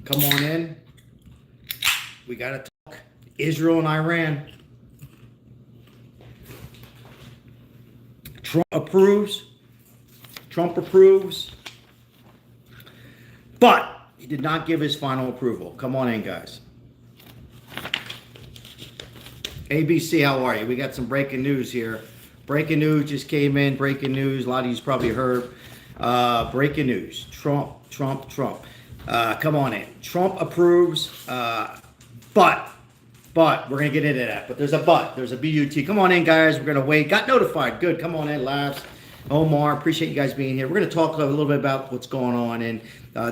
Come on in. We got to talk Israel and Iran. Trump approves. But he did not give his final approval. Come on in, guys. ABC, how are you? We got some breaking news here. Breaking news just came in. Breaking news. A lot of you's probably heard. Breaking news. Trump. Come on in. Trump approves, but we're going to get into that. But there's a but. There's a BUT. Come on in, guys. We're going to wait. Got notified. Good. Come on in, Labs. Omar, appreciate you guys being here. We're going to talk a little bit about what's going on. And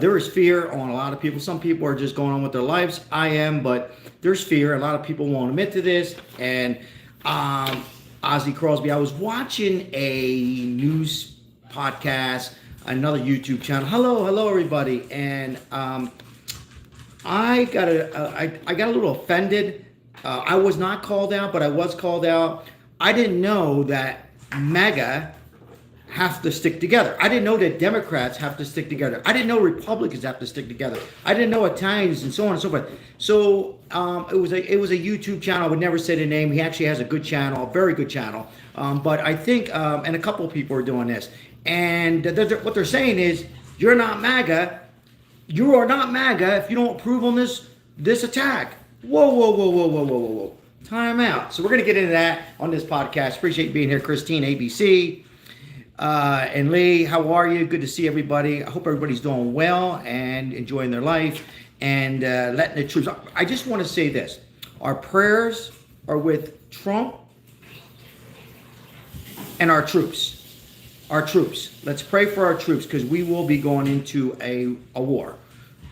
there is fear on a lot of people. Some people are just going on with their lives. I am, but there's fear. A lot of people won't admit to this. And Ozzy Crosby, I was watching a news podcast, another YouTube channel. Hello, everybody. And I got a little offended. I was not called out, but I was called out. I didn't know that MAGA have to stick together. I didn't know that Democrats have to stick together. I didn't know Republicans have to stick together. I didn't know Italians and so on and so forth. So it was a YouTube channel. I would never say the name. He actually has a good channel, a very good channel. But I think, and a couple of people are doing this. And what they're saying is, you're not MAGA. You are not MAGA if you don't approve on this attack. Whoa. Time out. So we're going to get into that on this podcast. Appreciate you being here, Christine, ABC. And Lee, how are you? Good to see everybody. I hope everybody's doing well and enjoying their life and letting the troops. I just want to say this. Our prayers are with Trump and our troops. Our troops. Let's pray for our troops because we will be going into a war.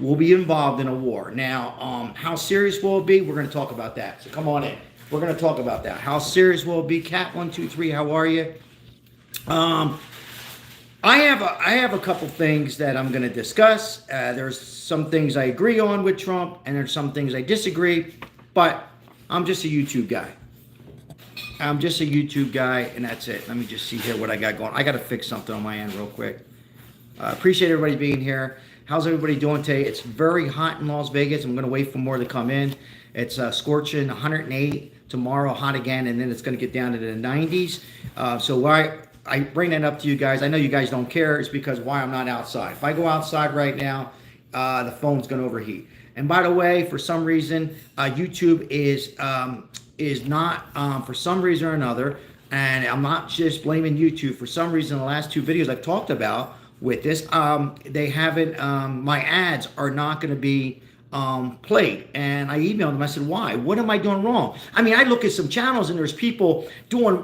We'll be involved in a war. Now, how serious will it be? We're going to talk about that. So come on in. We're going to talk about that. How serious will it be? Cat 123, how are you? I have a couple things that I'm going to discuss. There's some things I agree on with Trump, and there's some things I disagree. But I'm just a YouTube guy. I'm just a YouTube guy, and that's it. Let me just see here what I got going. I got to fix something on my end real quick. Appreciate everybody being here. How's everybody doing today? It's very hot in Las Vegas. I'm going to wait for more to come in. It's scorching 108. Tomorrow, hot again, and then it's going to get down to the 90s. So why I bring that up to you guys, I know you guys don't care, it's because why I'm not outside. If I go outside right now, the phone's going to overheat. And by the way, for some reason, YouTube is not, for some reason or another, and I'm not just blaming YouTube. For some reason, the last two videos I've talked about with this, they haven't, my ads are not going to be played. And I emailed them. I said, why? What am I doing wrong? I mean, I look at some channels and there's people doing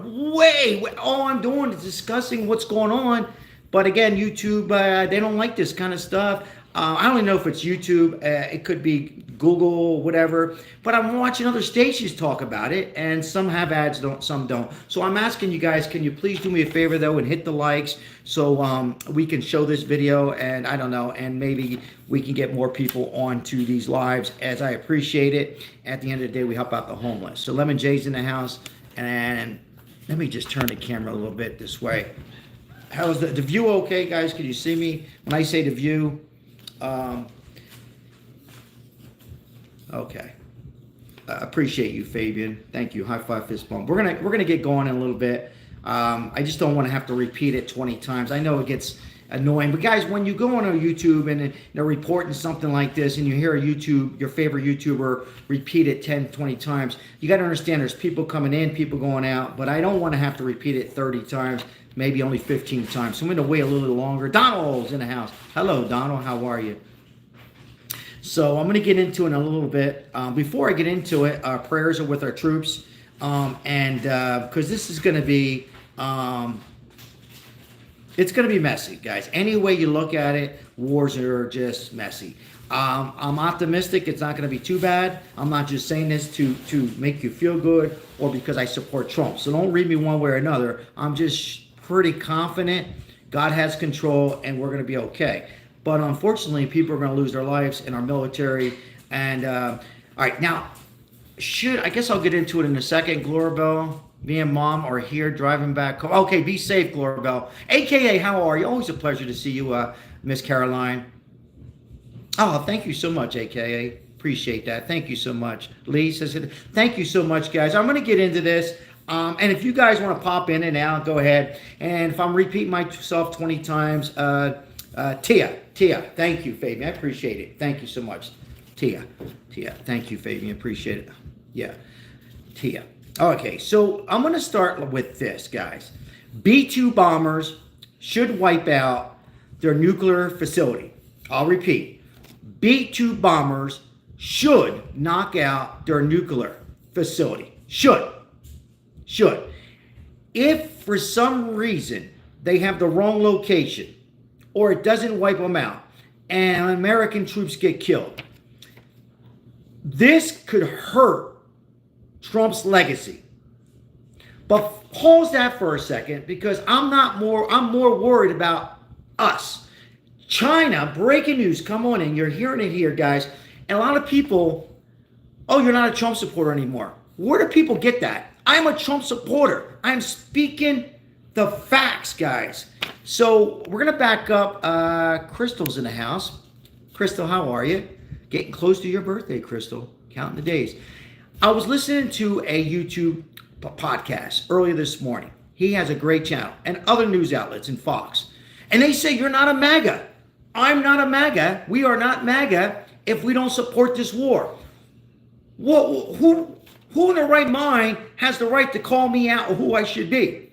all I'm doing is discussing what's going on. But again, YouTube, they don't like this kind of stuff. I don't even know if it's YouTube. It could be Google, whatever. But I'm watching other stations talk about it, and some have ads, some don't. So I'm asking you guys, can you please do me a favor, though, and hit the likes so we can show this video, and I don't know, and maybe we can get more people onto these lives, as I appreciate it. At the end of the day, we help out the homeless. So Lemon J's in the house, and let me just turn the camera a little bit this way. How's the view okay, guys? Can you see me when I say the view? Okay. Appreciate you, Fabian. Thank you. High five, fist bump. We're gonna get going in a little bit. I just don't want to have to repeat it 20 times. I know it gets annoying, but guys, when you go on YouTube and they're reporting something like this, and you hear your favorite YouTuber repeat it 10, 20 times, you got to understand there's people coming in, people going out. But I don't want to have to repeat it 30 times. Maybe only 15 times. So I'm going to wait a little longer. Donald's in the house. Hello, Donald. How are you? So I'm going to get into it in a little bit. Before I get into it, our prayers are with our troops. And because this is going to be, it's going to be messy, guys. Any way you look at it, wars are just messy. I'm optimistic it's not going to be too bad. I'm not just saying this to make you feel good or because I support Trump. So don't read me one way or another. I'm just pretty confident God has control and we're going to be okay. But unfortunately, people are going to lose their lives in our military. And all right, now, I guess I'll get into it in a second. Glorabel, me and Mom are here driving back home. Okay, be safe, Glorabel. AKA, how are you? Always a pleasure to see you, Miss Caroline. Oh, thank you so much, AKA. Appreciate that. Thank you so much. Lee says, thank you so much, guys. I'm going to get into this. And if you guys want to pop in and out, go ahead. And if I'm repeating myself 20 times, Tia, thank you, Fabian. I appreciate it. Thank you so much. Tia, thank you, Fabian. Appreciate it. Yeah, Tia. Okay, so I'm going to start with this, guys. B-2 bombers should wipe out their nuclear facility. I'll repeat. B-2 bombers should knock out their nuclear facility. Should. If for some reason they have the wrong location or it doesn't wipe them out and American troops get killed, this could hurt Trump's legacy. But pause that for a second, because I'm more worried about us. China, breaking news, come on in. You're hearing it here, guys. And a lot of people, oh, you're not a Trump supporter anymore. Where do people get that? I'm a Trump supporter. I'm speaking the facts, guys. So we're going to back up. Crystal's in the house. Crystal, how are you? Getting close to your birthday, Crystal. Counting the days. I was listening to a YouTube podcast earlier this morning. He has a great channel and other news outlets and Fox. And they say, you're not a MAGA. I'm not a MAGA. We are not MAGA if we don't support this war. Who in their right mind has the right to call me out or who I should be?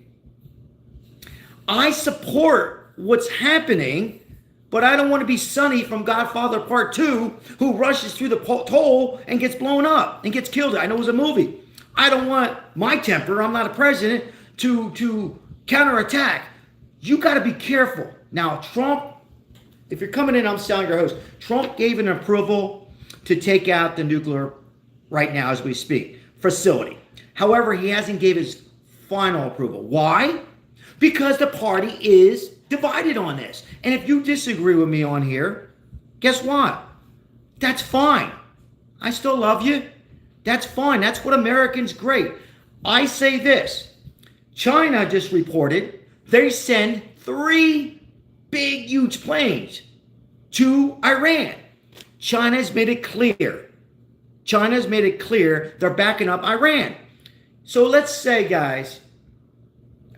I support what's happening, but I don't want to be Sonny from Godfather Part 2 who rushes through the toll and gets blown up and gets killed. I know it was a movie. I don't want my temper, I'm not a president, to counterattack. You got to be careful. Now, Trump, if you're coming in, I'm selling your host. Trump gave an approval to take out the nuclear, right now as we speak, facility. However, he hasn't gave his final approval. Why? Because the party is divided on this. And if you disagree with me on here, guess what? That's fine. I still love you. That's fine. That's what Americans great. I say this. China just reported they send 3 big, huge planes to Iran. China's made it clear. China's made it clear they're backing up Iran. So let's say, guys,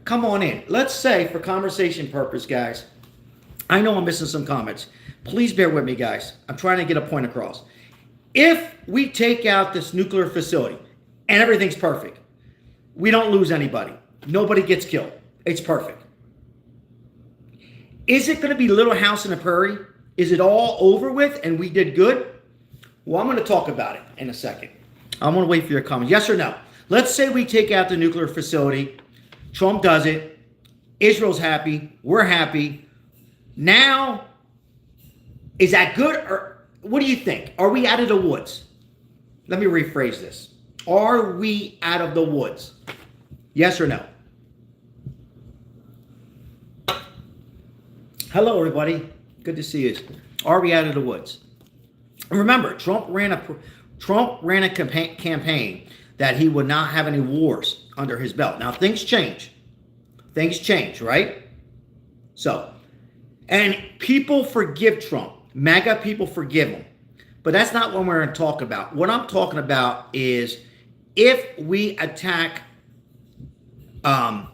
come on in. Let's say, for conversation purpose, guys, I know I'm missing some comments. Please bear with me, guys. I'm trying to get a point across. If we take out this nuclear facility and everything's perfect, we don't lose anybody. Nobody gets killed. It's perfect. Is it going to be Little House in the Prairie? Is it all over with and we did good? Well, I'm going to talk about it in a second. I'm going to wait for your comments. Yes or no? Let's say we take out the nuclear facility. Trump does it. Israel's happy. We're happy. Now, is that good? Or what do you think? Are we out of the woods? Let me rephrase this. Are we out of the woods? Yes or no? Hello, everybody. Good to see you. Are we out of the woods? Remember, Trump ran a campaign that he would not have any wars under his belt. Now, things change. Things change, right? So, and people forgive Trump. MAGA people forgive him. But that's not what we're going to talk about. What I'm talking about is if we attack Iran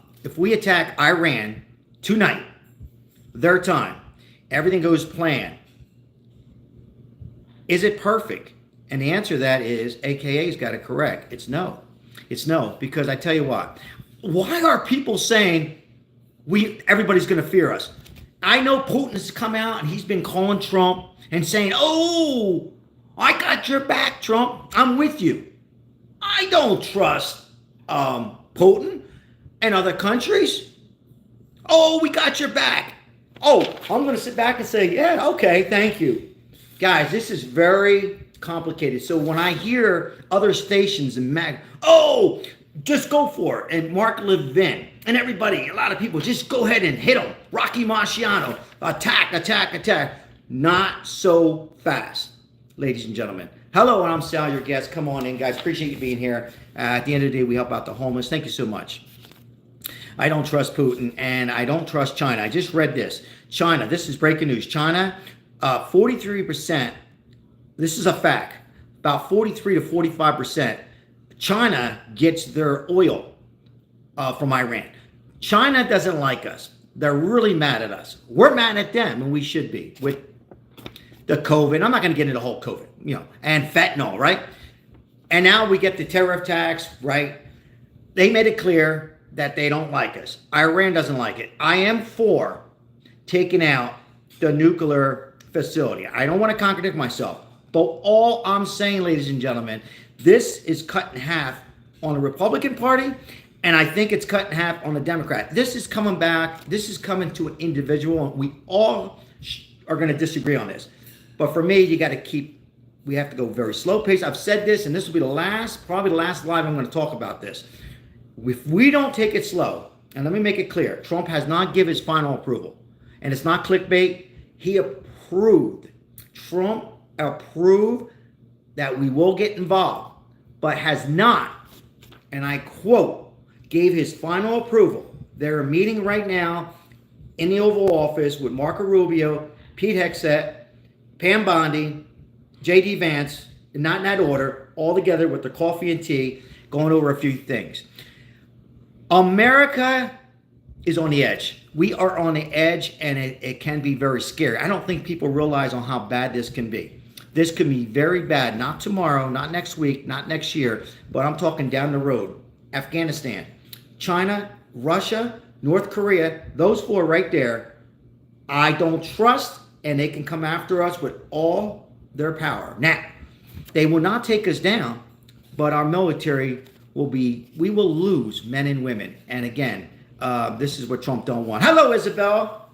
tonight, their time, everything goes planned. Is it perfect? And the answer to that is, AKA's got it correct. It's no. It's no, because I tell you what. Why are people saying everybody's going to fear us? I know Putin has come out and he's been calling Trump and saying, oh, I got your back, Trump. I'm with you. I don't trust Putin and other countries. Oh, we got your back. Oh, I'm going to sit back and say, yeah, okay, thank you. Guys, this is very complicated. So when I hear other stations and oh, just go for it. And Mark Levin and everybody, a lot of people, just go ahead and hit them. Rocky Marciano, attack. Not so fast, ladies and gentlemen. Hello, and I'm Sal, your guest. Come on in, guys. Appreciate you being here. At the end of the day, we help out the homeless. Thank you so much. I don't trust Putin, and I don't trust China. I just read this. China, this is breaking news. China 43%, this is a fact, about 43 to 45%, China gets their oil from Iran. China doesn't like us. They're really mad at us. We're mad at them, and we should be, with the COVID. I'm not going to get into the whole COVID, and fentanyl, right? And now we get the tariff tax, right? They made it clear that they don't like us. Iran doesn't like it. I am for taking out the nuclear facility. I don't want to contradict myself, but all I'm saying, ladies and gentlemen, this is cut in half on the Republican Party, and I think it's cut in half on the Democrat. This is coming back. This is coming to an individual, and we all are going to disagree on this. But for me, we have to go very slow pace. I've said this, and this will be probably the last live I'm going to talk about this. If we don't take it slow, and let me make it clear, Trump has not given his final approval, and it's not clickbait. He approved. Trump approved that we will get involved, but has not, and I quote, gave his final approval. They're meeting right now in the Oval Office with Marco Rubio, Pete Hegseth, Pam Bondi, J.D. Vance, not in that order, all together with their coffee and tea, going over a few things. America is on the edge. We are on the edge, and it can be very scary. I don't think people realize on how bad this can be. This could be very bad, not tomorrow, not next week, not next year, but I'm talking down the road. Afghanistan, China, Russia, North Korea, those four right there, I don't trust, and they can come after us with all their power. Now, they will not take us down, but our military we will lose men and women. And again, this is what Trump don't want. Hello, Isabel.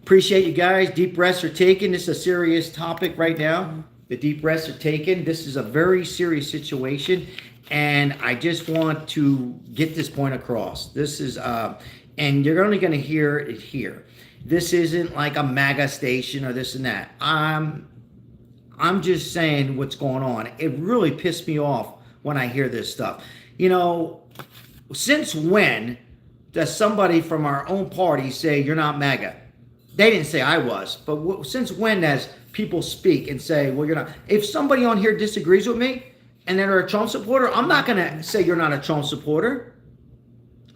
Appreciate you guys. Deep breaths are taken. This is a serious topic right now. The deep breaths are taken. This is a very serious situation, and I just want to get this point across. This is, and you're only going to hear it here. This isn't like a MAGA station or this and that. I'm just saying what's going on. It really pissed me off when I hear this stuff. Since when does somebody from our own party say you're not MAGA? They didn't say I was, but since when does people speak and say, well, you're not? If somebody on here disagrees with me and they're a Trump supporter, I'm not going to say you're not a Trump supporter.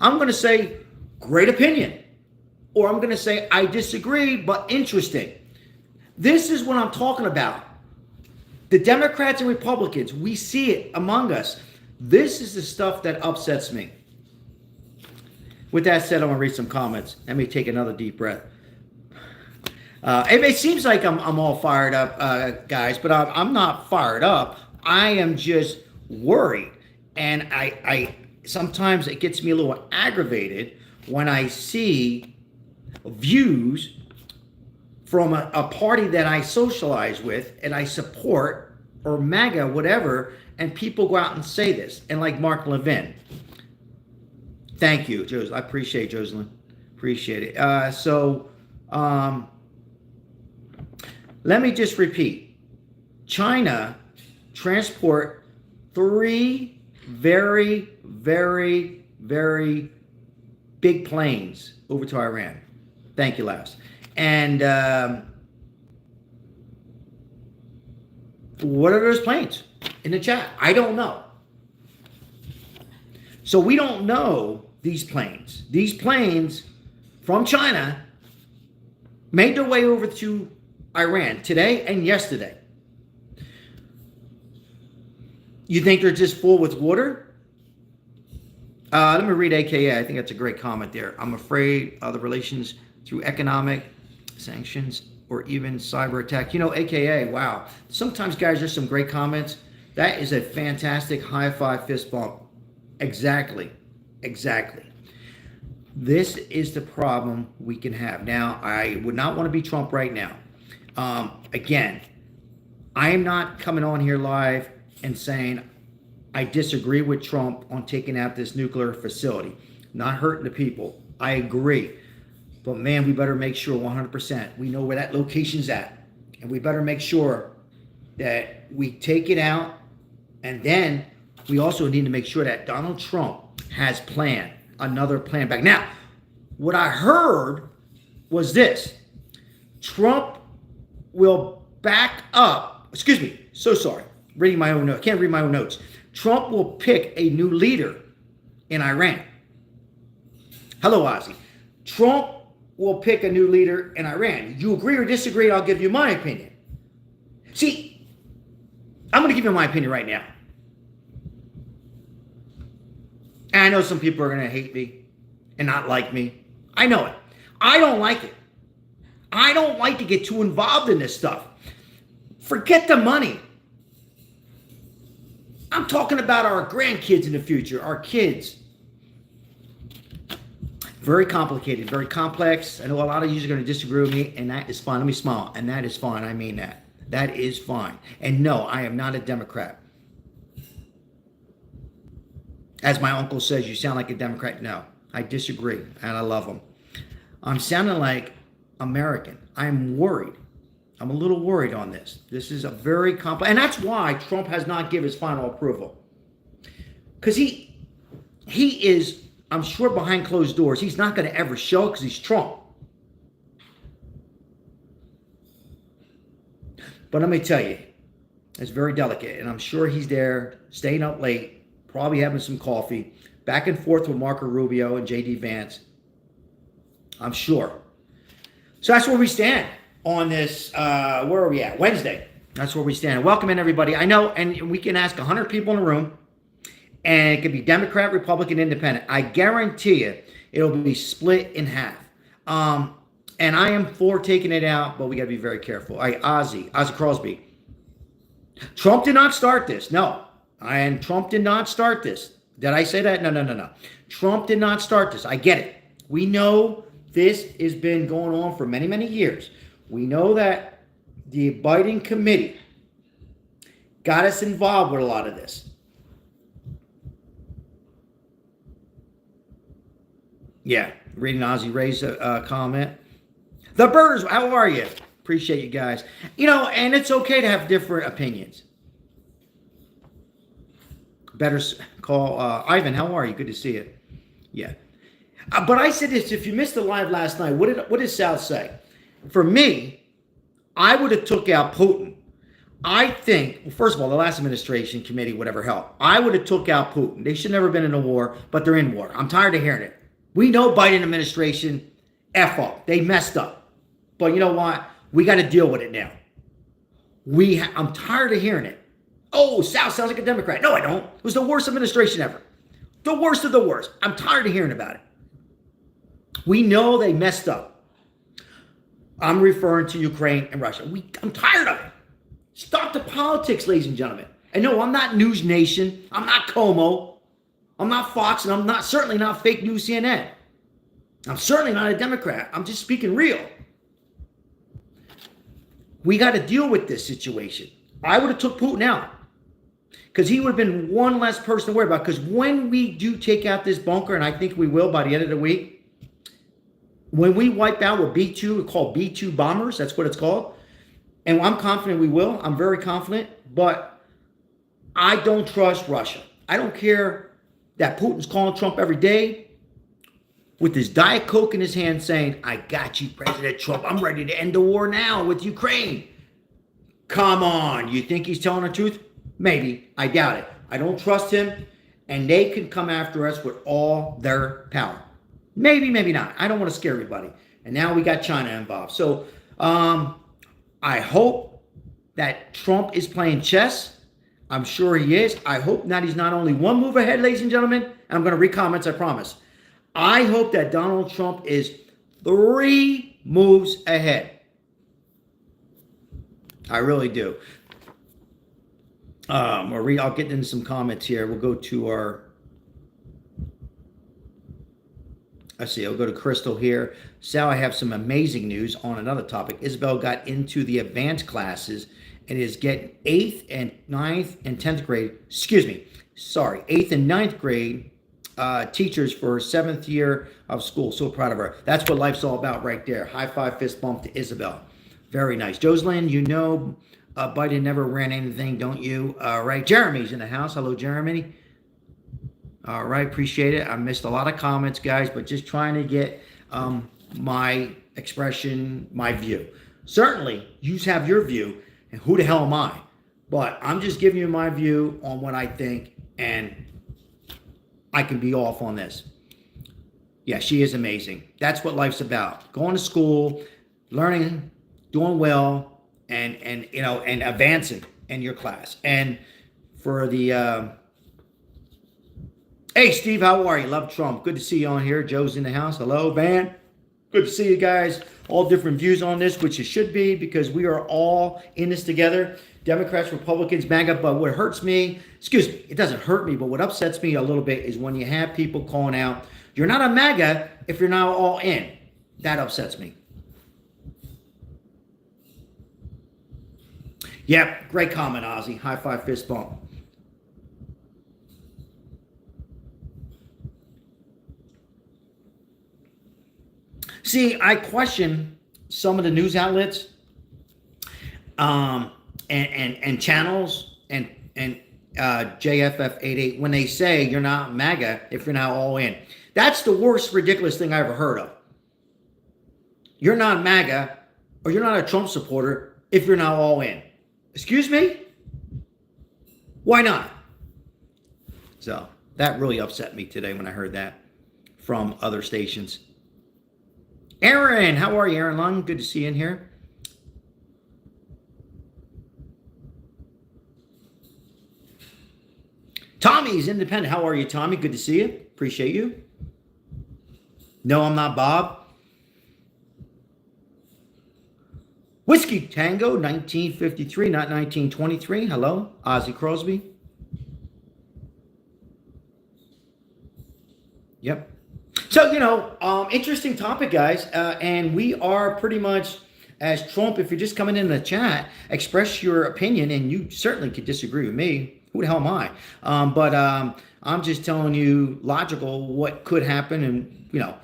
I'm going to say great opinion. Or I'm going to say I disagree, but interesting. This is what I'm talking about. The Democrats and Republicans, we see it among us. This is the stuff that upsets me. With that said, I'm going to read some comments. Let me take another deep breath. It seems like I'm all fired up, guys, but I'm not fired up. I am just worried. And I sometimes it gets me a little aggravated when I see views from a party that I socialize with and I support, or MAGA, whatever, and people go out and say this. And like Mark Levin. Thank you, Josie. I appreciate it, Jocelyn. Appreciate it. Let me just repeat. China transport 3 very, very, very big planes over to Iran. Thank you, Lars. And what are those planes in the chat? I don't know. So we don't know these planes. These planes from China made their way over to Iran today and yesterday. You think they're just full with water? Let me read AKA. I think that's a great comment there. I'm afraid of the relations through economic sanctions or even cyber attack. AKA, wow. Sometimes, guys, there's some great comments. That is a fantastic high five fist bump. Exactly. This is the problem we can have. Now, I would not want to be Trump right now. Again, I am not coming on here live and saying I disagree with Trump on taking out this nuclear facility, not hurting the people. I agree. But man, we better make sure 100% we know where that location's at. And we better make sure that we take it out. And then we also need to make sure that Donald Trump has another plan back. Now, what I heard was this. Trump will back up. Excuse me. So sorry. Reading my own notes. Can't read my own notes. Trump will pick a new leader in Iran. Hello, Ozzy. Trump will pick a new leader in Iran. You agree or disagree? I'll give you my opinion. See, I'm going to give you my opinion right now. And I know some people are going to hate me and not like me. I know it. I don't like it. I don't like to get too involved in this stuff. Forget the money. I'm talking about our grandkids in the future, our kids. Very complicated, very complex. I know a lot of you are going to disagree with me, and that is fine. Let me smile, and that is fine. I mean that. That is fine. And no, I am not a Democrat. As my uncle says, you sound like a Democrat. No, I disagree, and I love him. I'm sounding like American. I'm worried. I'm a little worried on this. This is a very complex, and that's why Trump has not given his final approval. Because he is, I'm sure behind closed doors, he's not going to ever show it because he's Trump. But let me tell you, it's very delicate, and I'm sure he's there, staying up late, probably having some coffee, back and forth with Marco Rubio and J.D. Vance. I'm sure. So that's where we stand on this, where are we at? Wednesday. That's where we stand. Welcome in, everybody. I know, and we can ask 100 people in the room, and it could be Democrat, Republican, Independent. I guarantee you it'll be split in half. And I am for taking it out, but we got to be very careful. Ozzy Crosby. Trump did not start this. No. And Trump did not start this. Did I say that? No. Trump did not start this. I get it. We know this has been going on for many, many years. We know that the Biden committee got us involved with a lot of this. Yeah, reading Ozzy Ray's comment. The Birds, how are you? Appreciate you guys. You know, and it's okay to have different opinions. Better call Ivan, how are you? Good to see you. Yeah. But I said this, if you missed the live last night, what did Sal say? For me, I would have took out Putin. I think, well, first of all, the last administration committee, whatever hell, I would have took out Putin. They should never been in a war, but they're in war. I'm tired of hearing it. We know Biden administration F up. They messed up. But you know what? We got to deal with it now. I'm tired of hearing it. Oh, Sal sounds like a Democrat. No, I don't. It was the worst administration ever. The worst of the worst. I'm tired of hearing about it. We know they messed up. I'm referring to Ukraine and Russia. I'm tired of it. Stop the politics, ladies and gentlemen. And no, I'm not News Nation. I'm not Como. I'm not Fox, and I'm certainly not fake news CNN. I'm certainly not a Democrat. I'm just speaking real. We got to deal with this situation. I would have took Putin out because he would have been one less person to worry about. Because when we do take out this bunker, and I think we will by the end of the week, when we wipe out with B-2, it's called B-2 bombers. That's what it's called. And I'm confident we will. I'm very confident. But I don't trust Russia. I don't care that Putin's calling Trump every day with his Diet Coke in his hand saying, I got you, President Trump. I'm ready to end the war now with Ukraine. Come on. You think he's telling the truth? Maybe. I doubt it. I don't trust him. And they can come after us with all their power. Maybe, maybe not. I don't want to scare everybody. And now we got China involved. So I hope that Trump is playing chess. I'm sure he is. I hope that he's not only one move ahead, ladies and gentlemen. I'm going to read comments, I promise. I hope that Donald Trump is 3 moves ahead. I really do. I'll get into some comments here. We'll go to our... Let's see, I'll go to Crystal here. Sal, I have some amazing news on another topic. Isabel got into the advanced classes and is getting 8th and 9th and 10th grade. 8th and 9th grade teachers for 7th year of school. So proud of her. That's what life's all about right there. High five, fist bump to Isabel. Very nice. Jocelyn, you know Biden never ran anything, don't you? Right. Jeremy's in the house. Hello, Jeremy. All right. Appreciate it. I missed a lot of comments, guys, but just trying to get my expression, my view. Certainly, you have your view, and who the hell am I? But I'm just giving you my view on what I think, and I can be off on this. Yeah, she is amazing. That's what life's about. Going to school, learning, doing well, and you know, and advancing in your class. And for the hey Steve, how are you? Love Trump. Good to see you on here. Joe's in the house. Hello, Van. Good to see you guys. All different views on this, which it should be, because we are all in this together. Democrats, Republicans, MAGA. But what hurts me, excuse me, it doesn't hurt me, but what upsets me a little bit is when you have people calling out, you're not a MAGA if you're not all in. That upsets me. Yep, great comment, Ozzy. High five, fist bump. See, I question some of the news outlets and channels and JFF 88 when they say you're not MAGA if you're not all in. That's the worst ridiculous thing I ever heard of. You're not MAGA or you're not a Trump supporter if you're not all in. Excuse me? Why not? So that really upset me today when I heard that from other stations. Aaron, how are you, Aaron Lung? Good to see you in here. Tommy's independent. How are you, Tommy? Good to see you. Appreciate you. No, I'm not Bob. Whiskey Tango, 1953, not 1923. Hello, Ozzy Crosby. Yep. So, you know, interesting topic, guys. And we are pretty much, as Trump, if you're just coming in the chat, express your opinion, and you certainly could disagree with me. Who the hell am I? But I'm just telling you logical what could happen. And, you know,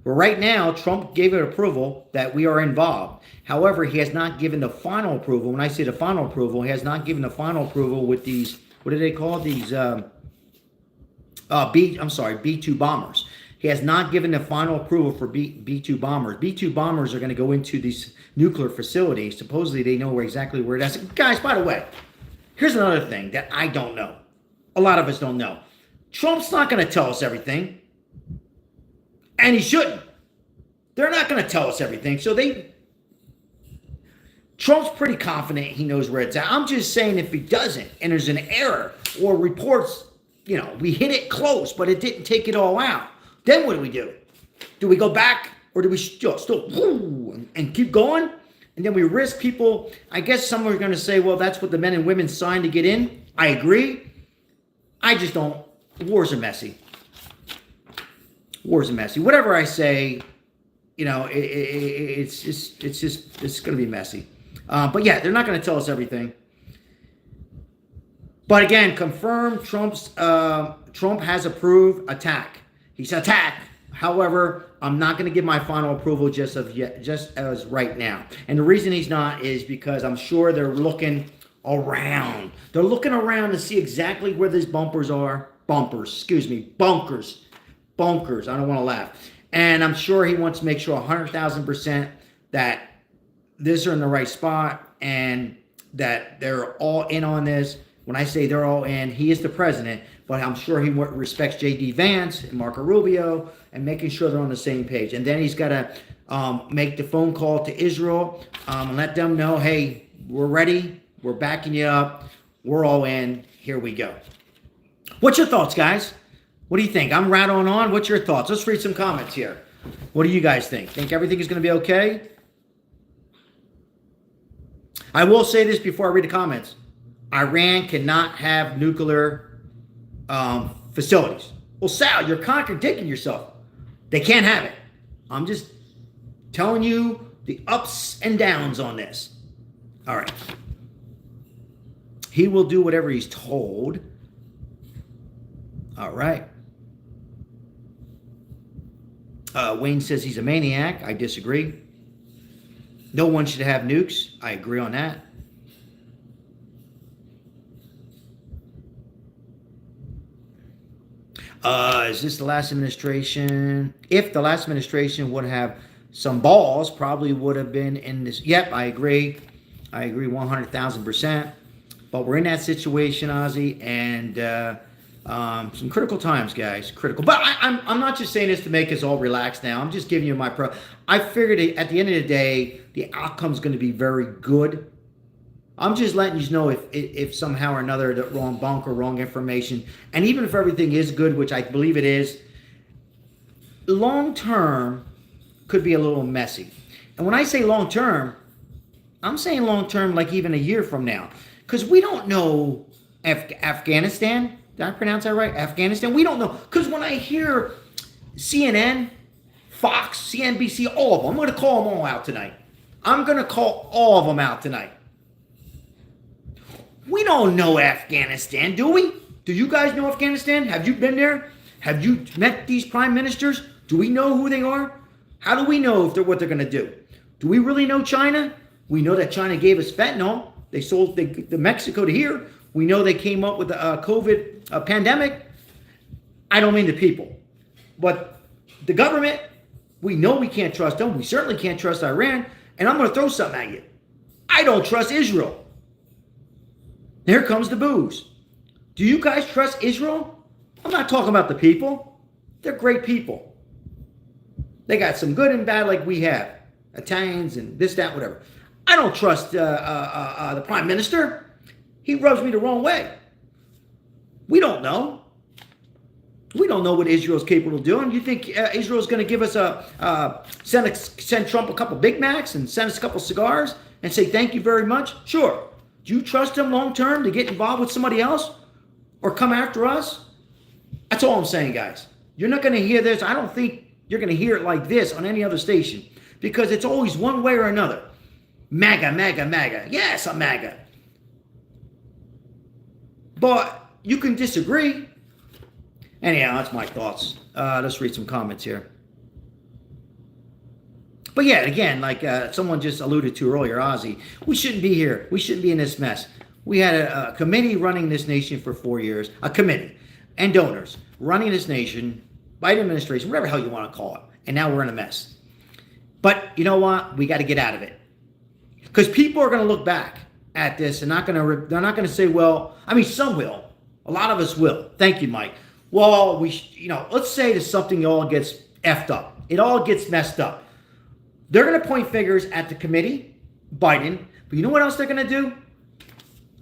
right now, Trump gave it approval that we are involved. However, he has not given the final approval. When I say the final approval, he has not given the final approval with these, what do they call these? B-2 bombers. He has not given the final approval for B-2 bombers. B-2 bombers are going to go into these nuclear facilities. Supposedly, they know exactly where it is. Guys, by the way, here's another thing that I don't know. A lot of us don't know. Trump's not going to tell us everything. And he shouldn't. They're not going to tell us everything. So Trump's pretty confident he knows where it's at. I'm just saying if he doesn't, and there's an error or reports, you know, we hit it close, but it didn't take it all out. Then what do? Do we go back, or do we still and keep going? And then we risk people. I guess some are going to say, well, that's what the men and women signed to get in. I agree. I just don't. Wars are messy. Wars are messy. Whatever I say, you know, it's going to be messy. But yeah, they're not going to tell us everything. But again, confirmed Trump has approved attack. He's attacked. However, I'm not going to give my final approval just as right now. And the reason he's not is because I'm sure they're looking around. They're looking around to see exactly where these bumpers are. Bunkers. I don't want to laugh. And I'm sure he wants to make sure 100,000% that these are in the right spot and that they're all in on this. When I say they're all in, he is the president, but I'm sure he respects J.D. Vance and Marco Rubio and making sure they're on the same page. And then he's got to make the phone call to Israel and let them know, hey, we're ready. We're backing you up. We're all in. Here we go. What's your thoughts, guys? What do you think? I'm rattling on. What's your thoughts? Let's read some comments here. What do you guys think? Think everything is going to be okay? I will say this before I read the comments. Iran cannot have nuclear facilities. Well, Sal, you're contradicting yourself. They can't have it. I'm just telling you the ups and downs on this. All right. He will do whatever he's told. All right. Wayne says he's a maniac. I disagree. No one should have nukes. I agree on that. Is this the last administration? If the last administration would have some balls probably would have been in this. Yep, I agree. I agree 100,000%. But we're in that situation, Ozzy, and some critical times, guys. Critical. But I'm not just saying this to make us all relax now. I'm just giving you my pro. I figured at the end of the day, the outcome's going to be very good. I'm just letting you know if somehow or another the wrong bunk or wrong information, and even if everything is good, which I believe it is, long term could be a little messy. And when I say long term, I'm saying long term like even a year from now. Because we don't know Afghanistan. Did I pronounce that right? Afghanistan? We don't know. Because when I hear CNN, Fox, CNBC, all of them, I'm going to call them all out tonight. I'm going to call all of them out tonight. We don't know Afghanistan, do we? Do you guys know Afghanistan? Have you been there? Have you met these prime ministers? Do we know who they are? How do we know what they're going to do? Do we really know China? We know that China gave us fentanyl. They sold the Mexico to here. We know they came up with the COVID pandemic. I don't mean the people. But the government, we know we can't trust them. We certainly can't trust Iran. And I'm going to throw something at you. I don't trust Israel. Here comes the booze. Do you guys trust Israel? I'm not talking about the people. They're great people. They got some good and bad like we have. Italians and this, that, whatever. I don't trust the prime minister. He rubs me the wrong way. We don't know. We don't know what Israel's capable of doing. You think Israel's going to give us send Trump a couple Big Macs and send us a couple cigars and say thank you very much? Sure. Do you trust him long term to get involved with somebody else or come after us? That's all I'm saying, guys. You're not going to hear this. I don't think you're going to hear it like this on any other station because it's always one way or another. MAGA, MAGA, MAGA. Yes, I'm MAGA. But you can disagree. Anyhow, that's my thoughts. Let's read some comments here. But yeah, again, like someone just alluded to earlier, Ozzy, we shouldn't be here. We shouldn't be in this mess. We had a committee running this nation for 4 years, a committee, and donors running this nation, Biden administration, whatever the hell you want to call it. And now we're in a mess. But you know what? We got to get out of it. Because people are going to look back at this and they're not going to say, well, I mean, some will. A lot of us will. Thank you, Mike. Well, let's say that something all gets effed up. It all gets messed up. They're going to point fingers at the committee, Biden. But you know what else they're going to do?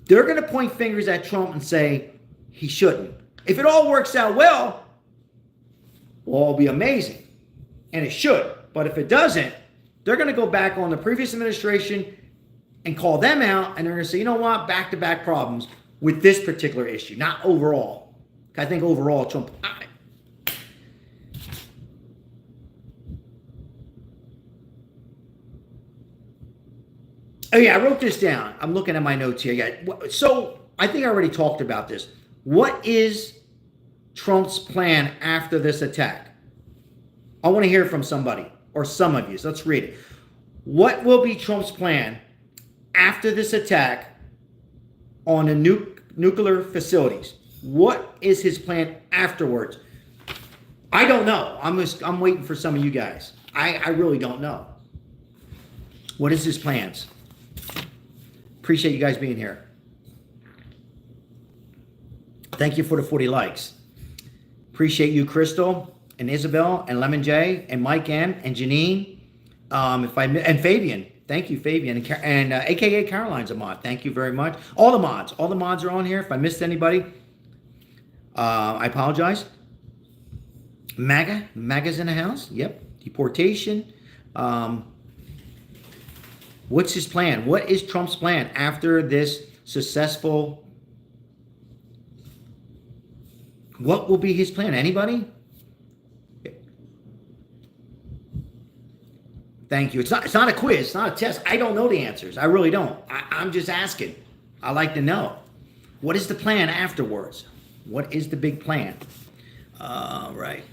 They're going to point fingers at Trump and say he shouldn't. If it all works out well, it'll all be amazing. And it should. But if it doesn't, they're going to go back on the previous administration and call them out. And they're going to say, you know what? Back-to-back problems with this particular issue. Not overall. I think overall, Trump... Oh, yeah, I wrote this down. I'm looking at my notes here. Yeah. So I think I already talked about this. What is Trump's plan after this attack? I want to hear from somebody or some of you. So let's read it. What will be Trump's plan after this attack on the nuclear facilities? What is his plan afterwards? I don't know. I'm waiting for some of you guys. I really don't know. What is his plans? Appreciate you guys being here. Thank you for the 40 likes. Appreciate you, Crystal and Isabel and Lemon J and Mike M and Janine. And Fabian. Thank you, Fabian. And AKA Caroline's a mod. Thank you very much. All the mods are on here. If I missed anybody, I apologize. MAGA's in the house. Yep. Deportation. What's his plan? What is Trump's plan after this successful? What will be his plan? Anybody? Thank you. It's not a quiz. It's not a test. I don't know the answers. I really don't. I'm just asking. I like to know. What is the plan afterwards? What is the big plan? Right.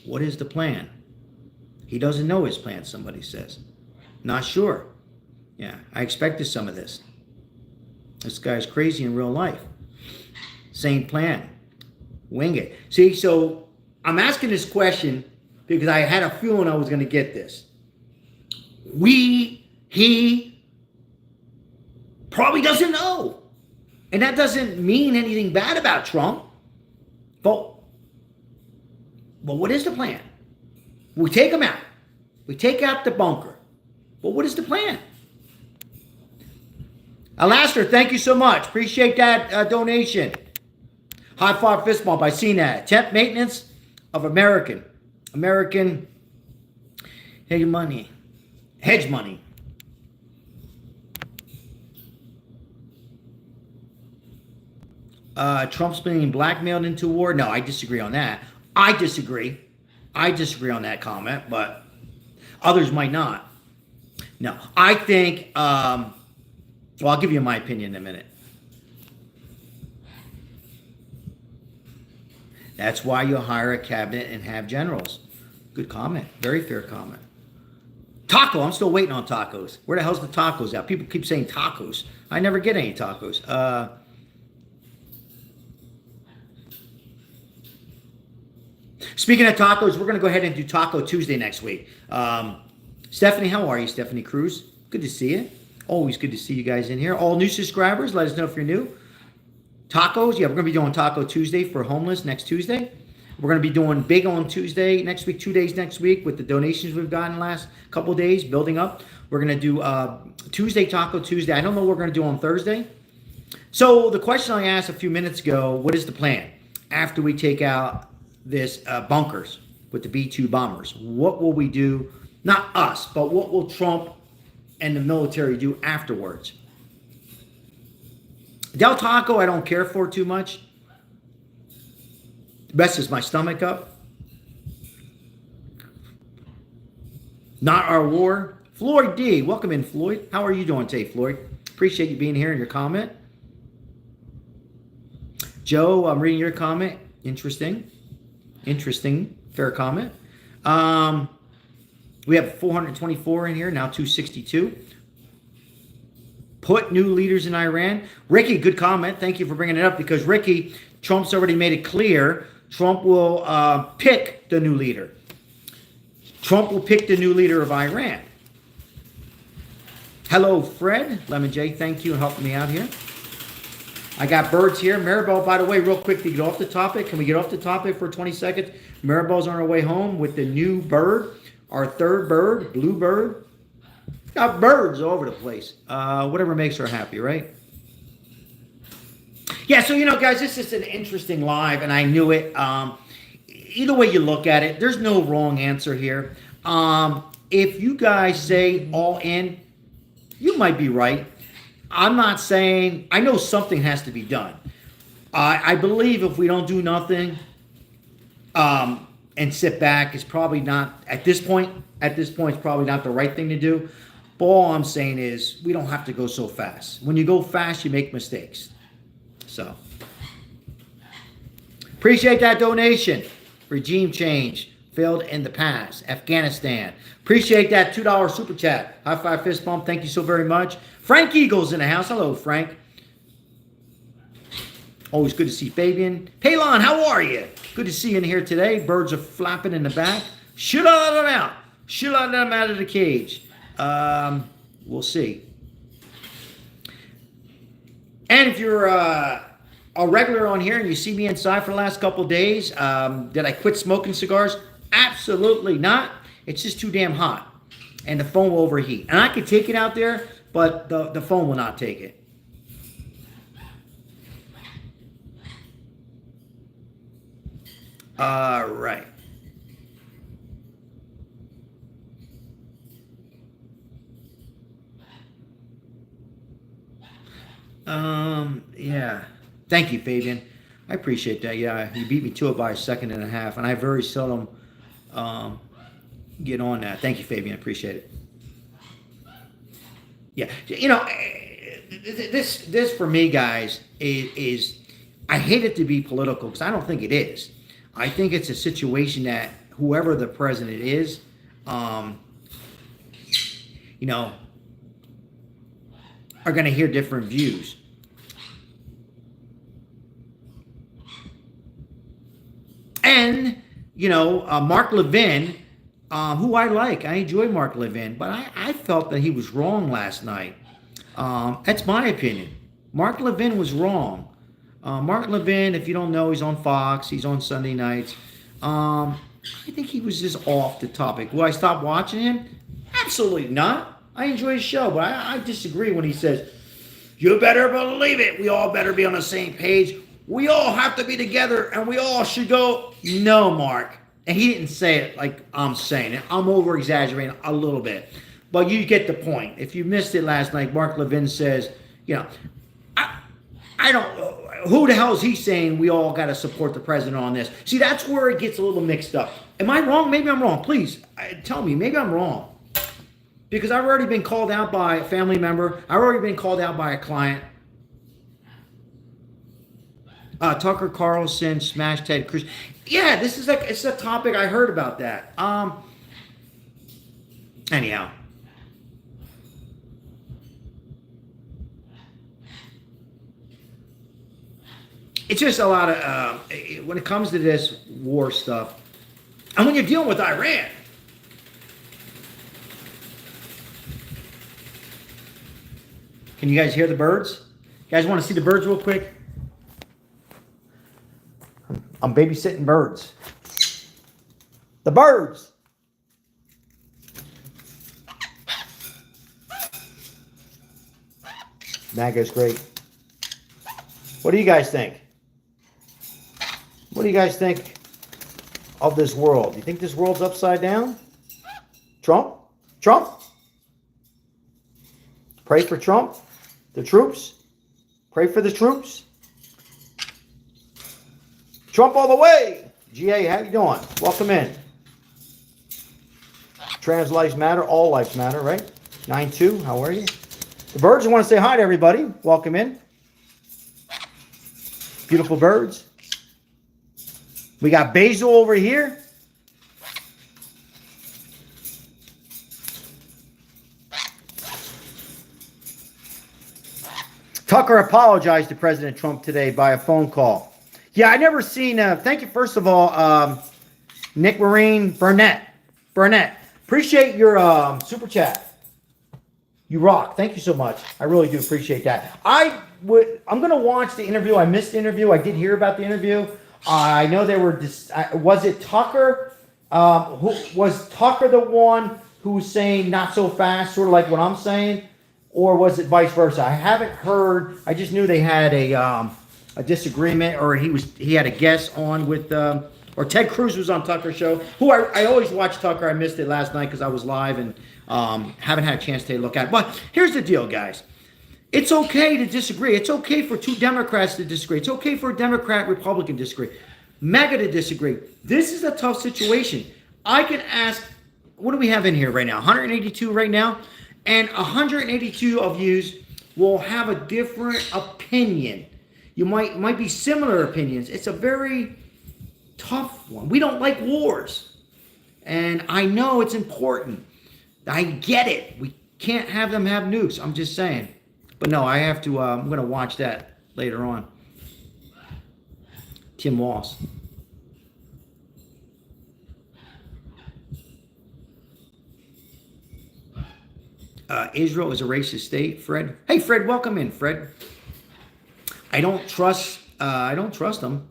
What is the plan? He doesn't know his plan, somebody says. Not sure. Yeah, I expected some of this. This guy's crazy in real life. Same plan. Wing it. See, so I'm asking this question because I had a feeling I was going to get this. He probably doesn't know. And that doesn't mean anything bad about Trump. But what is the plan? We take him out. We take out the bunker. But what is the plan? Alastair, thank you so much. Appreciate that donation. High five fist bump. I seen that. Temp maintenance of American hedge money. Trump's being blackmailed into war. No, I disagree on that. I disagree on that comment, but others might not. No, I think, well, I'll give you my opinion in a minute. That's why you hire a cabinet and have generals. Good comment. Very fair comment. Taco. I'm still waiting on tacos. Where the hell's the tacos at? People keep saying tacos. I never get any tacos. Speaking of tacos, we're going to go ahead and do Taco Tuesday next week. Stephanie, how are you, Stephanie Cruz? Good to see you. Always good to see you guys in here. All new subscribers, let us know if you're new. Tacos, yeah, we're going to be doing Taco Tuesday for homeless next Tuesday. We're going to be doing big on Tuesday next week, 2 days next week with the donations we've gotten the last couple of days, building up. We're going to do Tuesday, Taco Tuesday. I don't know what we're going to do on Thursday. So the question I asked a few minutes ago, what is the plan after we take out this bunkers with the B-2 bombers? What will we do? Not us, but what will Trump and the military do afterwards? Del Taco, I don't care for too much. Messes my stomach up. Not our war. Floyd D, welcome in, Floyd. How are you doing today, Floyd? Appreciate you being here and your comment. Joe, I'm reading your comment. Interesting, fair comment. We have 424 in here, now 262. Put new leaders in Iran. Ricky, good comment. Thank you for bringing it up because, Ricky, Trump's already made it clear Trump will pick the new leader. Trump will pick the new leader of Iran. Hello, Fred. Lemon J, thank you for helping me out here. I got birds here. Maribel, by the way, real quick to get off the topic. Can we get off the topic for 20 seconds? Maribel's on her way home with the new bird, our third bird, blue bird. Got birds all over the place. Whatever makes her happy, right? Yeah, so, guys, this is an interesting live, and I knew it. Either way you look at it, there's no wrong answer here. If you guys say all in, you might be right. I'm not saying, I know something has to be done. I believe if we don't do nothing and sit back, it's probably not, at this point, it's probably not the right thing to do. But all I'm saying is we don't have to go so fast. When you go fast, you make mistakes. So, appreciate that donation. Regime change failed in the past. Afghanistan. Appreciate that $2 super chat. High five fist bump. Thank you so very much. Frank Eagle's in the house. Hello, Frank. Always good to see Fabian. Hey, Lon, how are you? Good to see you in here today. Birds are flapping in the back. Should I let them out? Should I let them out of the cage? We'll see. And if you're a regular on here and you see me inside for the last couple of days, did I quit smoking cigars? Absolutely not. It's just too damn hot. And the phone will overheat. And I could take it out there, but the phone will not take it. All right. Yeah. Thank you, Fabian. I appreciate that. Yeah, you beat me to it by a second and a half, and I very seldom get on that. Thank you, Fabian. I appreciate it. Yeah, this for me, guys, is I hate it to be political because I don't think it is. I think it's a situation that whoever the president is, are going to hear different views. And, Mark Levin, who I like. I enjoy Mark Levin, but I felt that he was wrong last night. That's my opinion. Mark Levin was wrong. Mark Levin, if you don't know, he's on Fox. He's on Sunday nights. I think he was just off the topic. Will I stop watching him? Absolutely not. I enjoy his show, but I disagree when he says, you better believe it. We all better be on the same page. We all have to be together, and we all should go. No, Mark. And he didn't say it like I'm saying it. I'm over-exaggerating a little bit. But you get the point. If you missed it last night, Mark Levin says, I don't know. Who the hell is he saying we all got to support the president on this? See, that's where it gets a little mixed up. Am I wrong? Maybe I'm wrong. Please tell me. Maybe I'm wrong. Because I've already been called out by a family member. I've already been called out by a client. Tucker Carlson smashed Ted Cruz. Yeah, it's a topic. I heard about that. Anyhow. It's just a lot of, when it comes to this war stuff, and when you're dealing with Iran, can you guys hear the birds? You guys want to see the birds real quick? I'm babysitting birds. The birds! MAGA's great. What do you guys think? What do you guys think of this world? Do you think this world's upside down? Trump? Trump? Pray for Trump? The troops? Pray for the troops? Trump all the way! GA, how you doing? Welcome in. Trans lives matter. All lives matter, right? 9-2, how are you? The birds, I want to say hi to everybody. Welcome in. Beautiful birds. We got Basil over here. Tucker apologized to President Trump today by a phone call. Yeah, I never seen, thank you, first of all, Nick Marine Burnett. Appreciate your super chat. You rock. Thank you so much. I really do appreciate that. I'm going to watch the interview. I missed the interview. I did hear about the interview. I know they were, was it Tucker? Was Tucker the one who was saying not so fast, sort of like what I'm saying? Or was it vice versa? I haven't heard. I just knew they had a disagreement, or he had a guest on with, or Ted Cruz was on Tucker's show, who I always watch Tucker. I missed it last night because I was live and haven't had a chance to look at it. But here's the deal, guys. It's okay to disagree. It's okay for two Democrats to disagree. It's okay for a Democrat, Republican to disagree. MAGA to disagree. This is a tough situation. I can ask, what do we have in here right now? 182 right now? And 182 of you will have a different opinion. You might be similar opinions. It's a very tough one. We don't like wars. And I know it's important. I get it. We can't have them have nukes. I'm just saying. But no, I have to, I'm going to watch that later on. Tim Walsh. Israel is a racist state, Fred. Hey, Fred, welcome in, Fred. I don't trust them.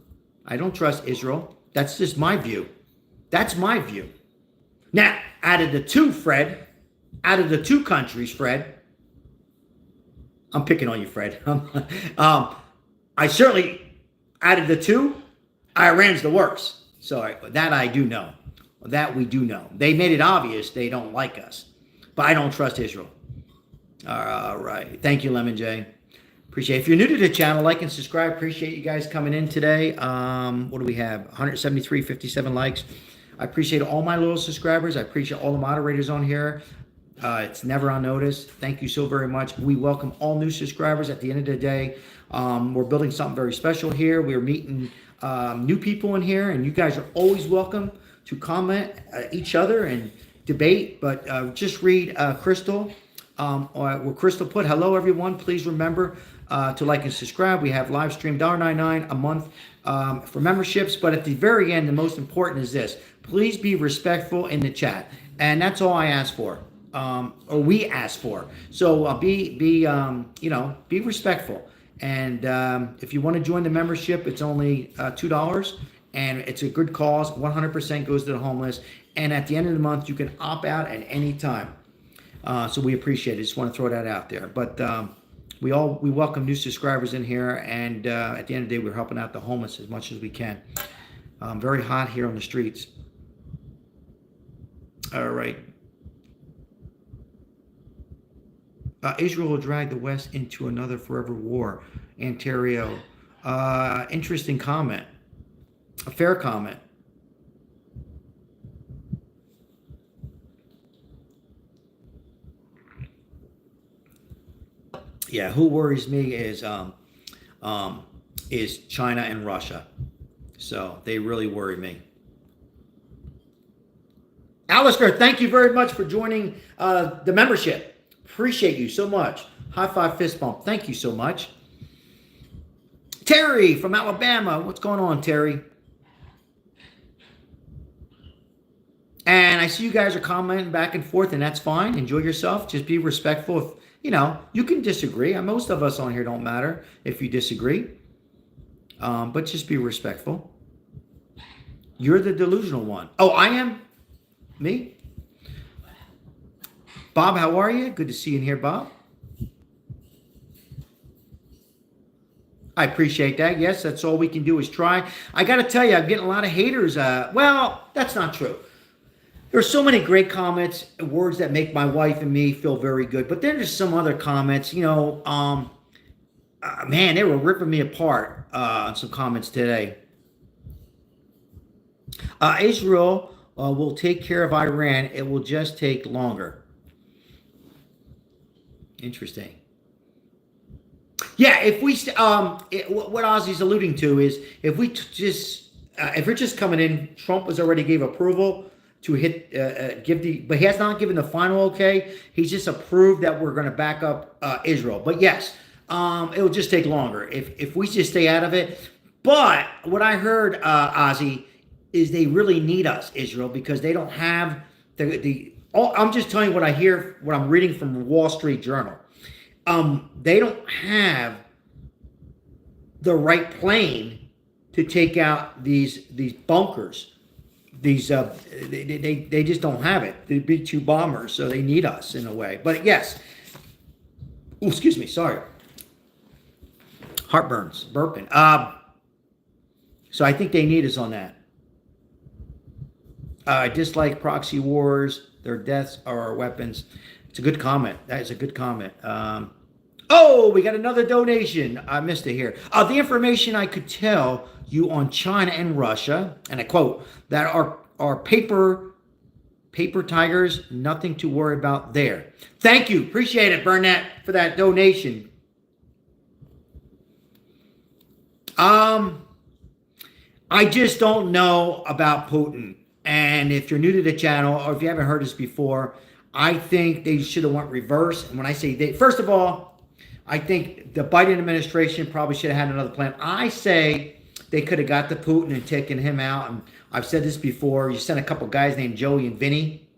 I don't trust Israel. That's just my view. That's my view. Now, out of the two, Fred, out of the two countries, Fred, I'm picking on you, Fred. I certainly, out of the two, Iran's the worst. So that I do know. That we do know. They made it obvious they don't like us. But I don't trust Israel. All right. Thank you, Lemon J. Appreciate it. If you're new to the channel, like and subscribe. Appreciate you guys coming in today. What do we have? 173, 57 likes. I appreciate all my loyal subscribers. I appreciate all the moderators on here. It's never on notice. Thank you so very much. We welcome all new subscribers. At the end of the day, we're building something very special here. We're meeting new people in here, and you guys are always welcome to comment each other and debate. But just read Crystal. Well, Crystal put, hello everyone. Please remember to like and subscribe. We have live stream $1.99 a month for memberships. But at the very end, the most important is this: please be respectful in the chat, and that's all I ask for, or we ask for. So be respectful. And if you want to join the membership, it's only $2, and it's a good cause. 100% goes to the homeless. And at the end of the month, you can opt out at any time. So we appreciate it. Just want to throw that out there. But we welcome new subscribers in here, and at the end of the day, we're helping out the homeless as much as we can. Very hot here on the streets. All right. Israel will drag the West into another forever war. Ontario. Interesting comment. A fair comment. Yeah, who worries me is China and Russia. So they really worry me. Alistair, thank you very much for joining the membership. Appreciate you so much. High five, fist bump. Thank you so much. Terry from Alabama. What's going on, Terry? And I see you guys are commenting back and forth, and that's fine. Enjoy yourself. Just be respectful. You can disagree. Most of us on here don't matter if you disagree. But just be respectful. You're the delusional one. Oh, I am? Me? Bob, how are you? Good to see you in here, Bob. I appreciate that. Yes, that's all we can do is try. I got to tell you, I'm getting a lot of haters. Well, that's not true. There's so many great comments, words that make my wife and me feel very good. But then there's some other comments, man, they were ripping me apart on some comments today. Israel will take care of Iran. It will just take longer. Interesting. Yeah, if we what Ozzy's alluding to is if we're just coming in, Trump has already gave approval to but he has not given the final okay. He's just approved that we're going to back up Israel. But yes, it will just take longer if we just stay out of it. But what I heard, Ozzy, is they really need us, Israel, because they don't have I'm just telling you what I hear, what I'm reading from the Wall Street Journal. They don't have the right plane to take out these bunkers. They just don't have it. The B-2 bombers, so they need us in a way. But yes. Oh, excuse me. Sorry. Heartburns, burping. So I think they need us on that. I dislike proxy wars. Their deaths are our weapons. It's a good comment. That is a good comment. We got another donation. I missed it here. The information I could tell you on China and Russia, and I quote, that are paper tigers, nothing to worry about there. Thank you. Appreciate it, Burnett, for that donation. I just don't know about Putin. And if you're new to the channel, or if you haven't heard this before, I think they should have went reverse. And when I say they, first of all, I think the Biden administration probably should have had another plan. I say they could have got to Putin and taken him out. And I've said this before. You send a couple guys named Joey and Vinny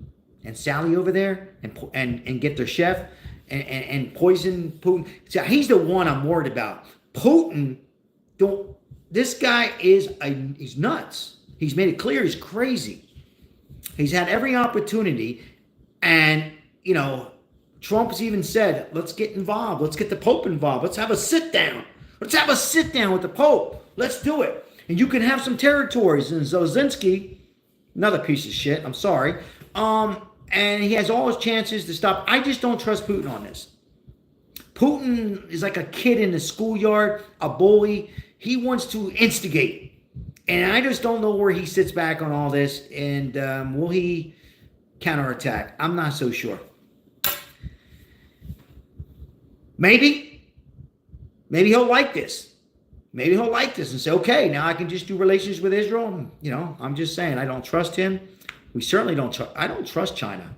and Sally over there and get their chef and poison Putin. So he's the one I'm worried about. Putin, this guy he's nuts. He's made it clear he's crazy. He's had every opportunity. And, Trump's even said, let's get involved. Let's get the Pope involved. Let's have a sit down. Let's have a sit down with the Pope. Let's do it. And you can have some territories. And Zelensky, another piece of shit, I'm sorry. And he has all his chances to stop. I just don't trust Putin on this. Putin is like a kid in the schoolyard, a bully. He wants to instigate. And I just don't know where he sits back on all this. And will he counterattack? I'm not so sure. Maybe he'll like this. Maybe he'll like this and say, okay, now I can just do relations with Israel. I'm just saying, I don't trust him. We certainly don't trust. I don't trust China.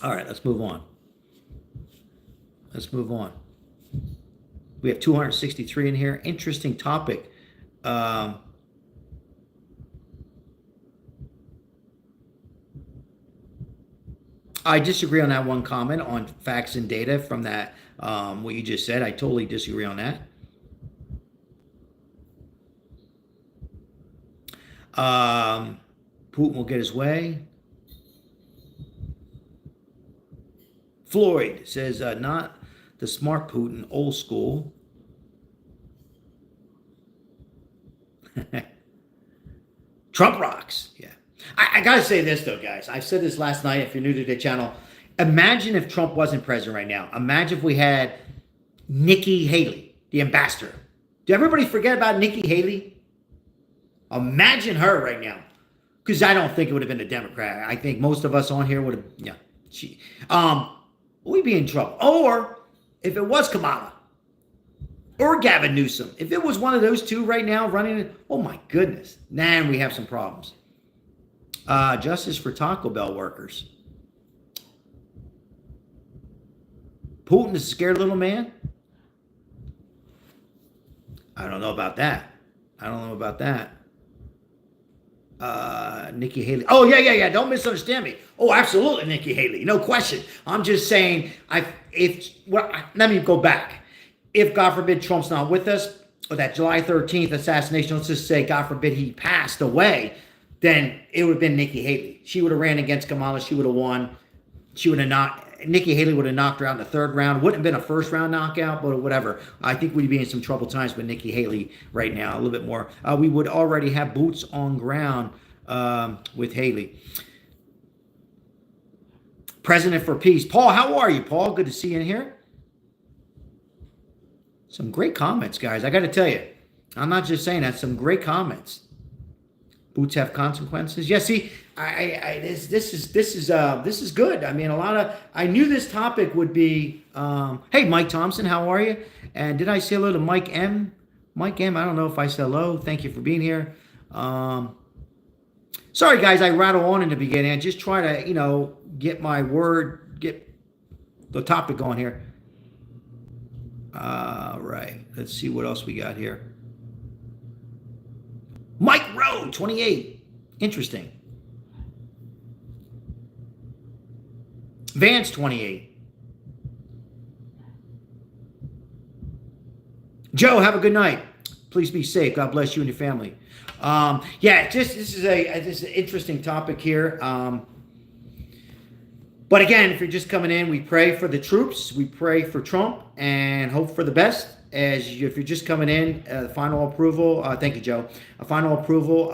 All right, let's move on. Let's move on. We have 263 in here. Interesting topic. I disagree on that one comment on facts and data from that, what you just said. I totally disagree on that. Putin will get his way. Floyd says, not the smart Putin, old school. Trump rocks. Yeah. I got to say this, though, guys. I said this last night. If you're new to the channel, imagine if Trump wasn't president right now. Imagine if we had Nikki Haley, the ambassador. Did everybody forget about Nikki Haley? Imagine her right now. Because I don't think it would have been a Democrat. I think most of us on here would have, yeah. We'd be in trouble. Or if it was Kamala or Gavin Newsom, if it was one of those two right now running, oh my goodness, man, we have some problems. Justice for Taco Bell workers. Putin is a scared little man? I don't know about that. Nikki Haley. Oh, yeah. Don't misunderstand me. Oh, absolutely, Nikki Haley. No question. I'm just saying, let me go back. If, God forbid, Trump's not with us, or that July 13th assassination, let's just say, God forbid, he passed away, then it would have been Nikki Haley. She would have ran against Kamala. She would have won. Nikki Haley would have knocked her out in the third round. Wouldn't have been a first-round knockout, but whatever. I think we'd be in some troubled times with Nikki Haley right now, a little bit more. We would already have boots on ground with Haley. President for Peace. Paul, how are you, Paul? Good to see you in here. Some great comments, guys. I got to tell you. I'm not just saying that. Some great comments. Boots have consequences. Yeah, see, this is good. I mean, I knew this topic would be. Hey, Mike Thompson, how are you? And did I say hello to Mike M? Mike M, I don't know if I said hello. Thank you for being here. Sorry, guys, I rattle on in the beginning. I just try to, get the topic going here. Right. Let's see what else we got here. Mike Rowe, 28. Interesting. Vance, 28. Joe, have a good night. Please be safe. God bless you and your family. This is an interesting topic here. But again, if you're just coming in, we pray for the troops. We pray for Trump and hope for the best. If you're just coming in, final approval. Thank you, Joe. A final approval.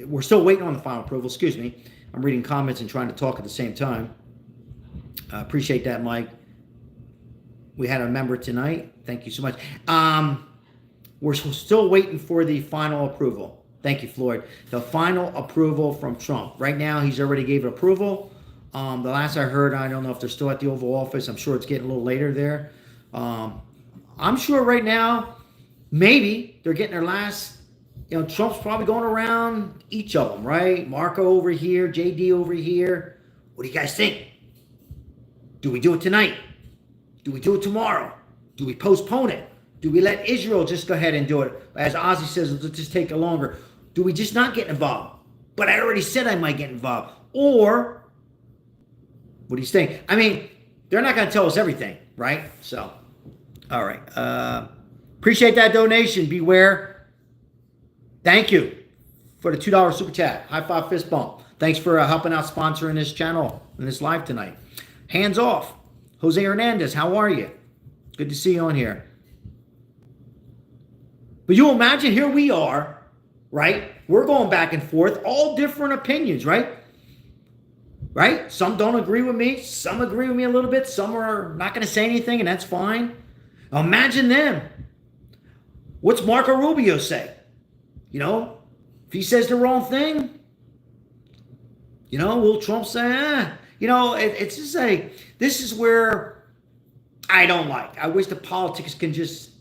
We're still waiting on the final approval. Excuse me. I'm reading comments and trying to talk at the same time. Appreciate that, Mike. We had a member tonight. Thank you so much. We're still waiting for the final approval. Thank you, Floyd. The final approval from Trump. Right now, he's already gave approval. The last I heard, I don't know if they're still at the Oval Office. I'm sure it's getting a little later there. I'm sure right now, maybe they're getting their last, Trump's probably going around each of them, right? Marco over here, JD over here. What do you guys think? Do we do it tonight? Do we do it tomorrow? Do we postpone it? Do we let Israel just go ahead and do it? As Ozzy says, it'll just take it longer. Do we just not get involved? But I already said I might get involved. Or, what do you think? I mean, they're not going to tell us everything, right? So, all right. Appreciate that donation. Beware. Thank you for the $2 super chat. High five, fist bump. Thanks for helping out sponsoring this channel and this live tonight. Hands off. Jose Hernandez, how are you? Good to see you on here. But you imagine, here we are, right? We're going back and forth, all different opinions, right? Right? Some don't agree with me. Some agree with me a little bit. Some are not going to say anything, and that's fine. Imagine them. What's Marco Rubio say? If he says the wrong thing, will Trump say, it's just this is where I don't like. I wish the politics can just...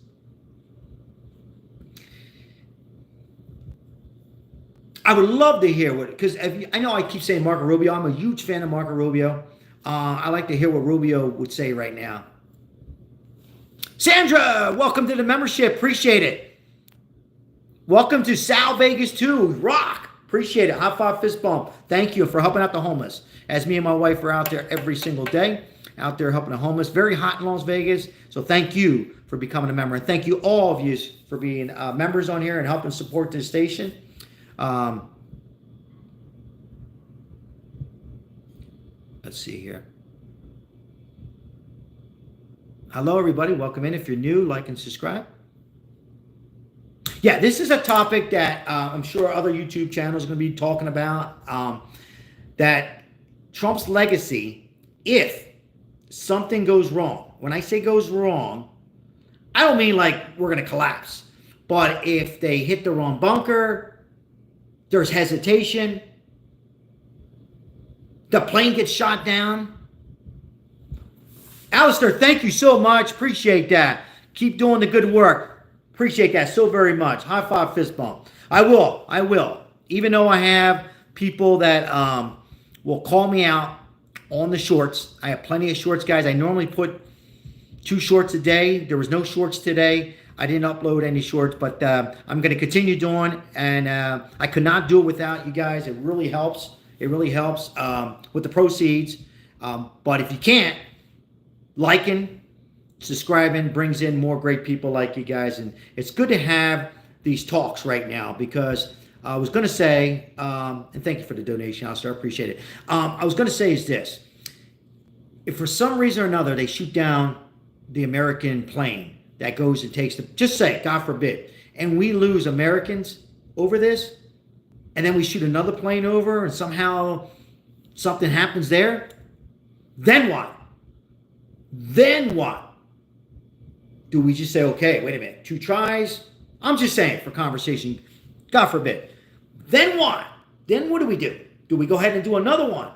I would love to hear because I know I keep saying Marco Rubio. I'm a huge fan of Marco Rubio. I like to hear what Rubio would say right now. Sandra, welcome to the membership. Appreciate it. Welcome to Sal Vegas 2. Rock. Appreciate it. High five, fist bump. Thank you for helping out the homeless. As me and my wife are out there every single day, out there helping the homeless. Very hot in Las Vegas. So thank you for becoming a member. And thank you all of you for being members on here and helping support this station. Let's see here. Hello, everybody. Welcome in. If you're new, like and subscribe. Yeah, this is a topic that I'm sure other YouTube channels are going to be talking about. That Trump's legacy, if something goes wrong. When I say goes wrong, I don't mean like we're going to collapse. But if they hit the wrong bunker, there's hesitation, the plane gets shot down. Alistair, thank you so much. Appreciate that. Keep doing the good work. Appreciate that so very much. High five, fist bump. I will. Even though I have people that will call me out on the shorts. I have plenty of shorts, guys. I normally put 2 shorts a day. There was no shorts today. I didn't upload any shorts, but I'm going to continue doing, and I could not do it without you guys. It really helps. It really helps with the proceeds. But if you can't, liking, subscribing brings in more great people like you guys. And it's good to have these talks right now because I was going to say, and thank you for the donation, Alistair. I appreciate it. I was going to say is this. If for some reason or another they shoot down the American plane that goes and takes the, just say, God forbid, and we lose Americans over this, and then we shoot another plane over and somehow something happens there, then what? Then what? Do we just say, okay, wait a minute, 2 tries? I'm just saying for conversation, God forbid. Then what? Then what do we do? Do we go ahead and do another one?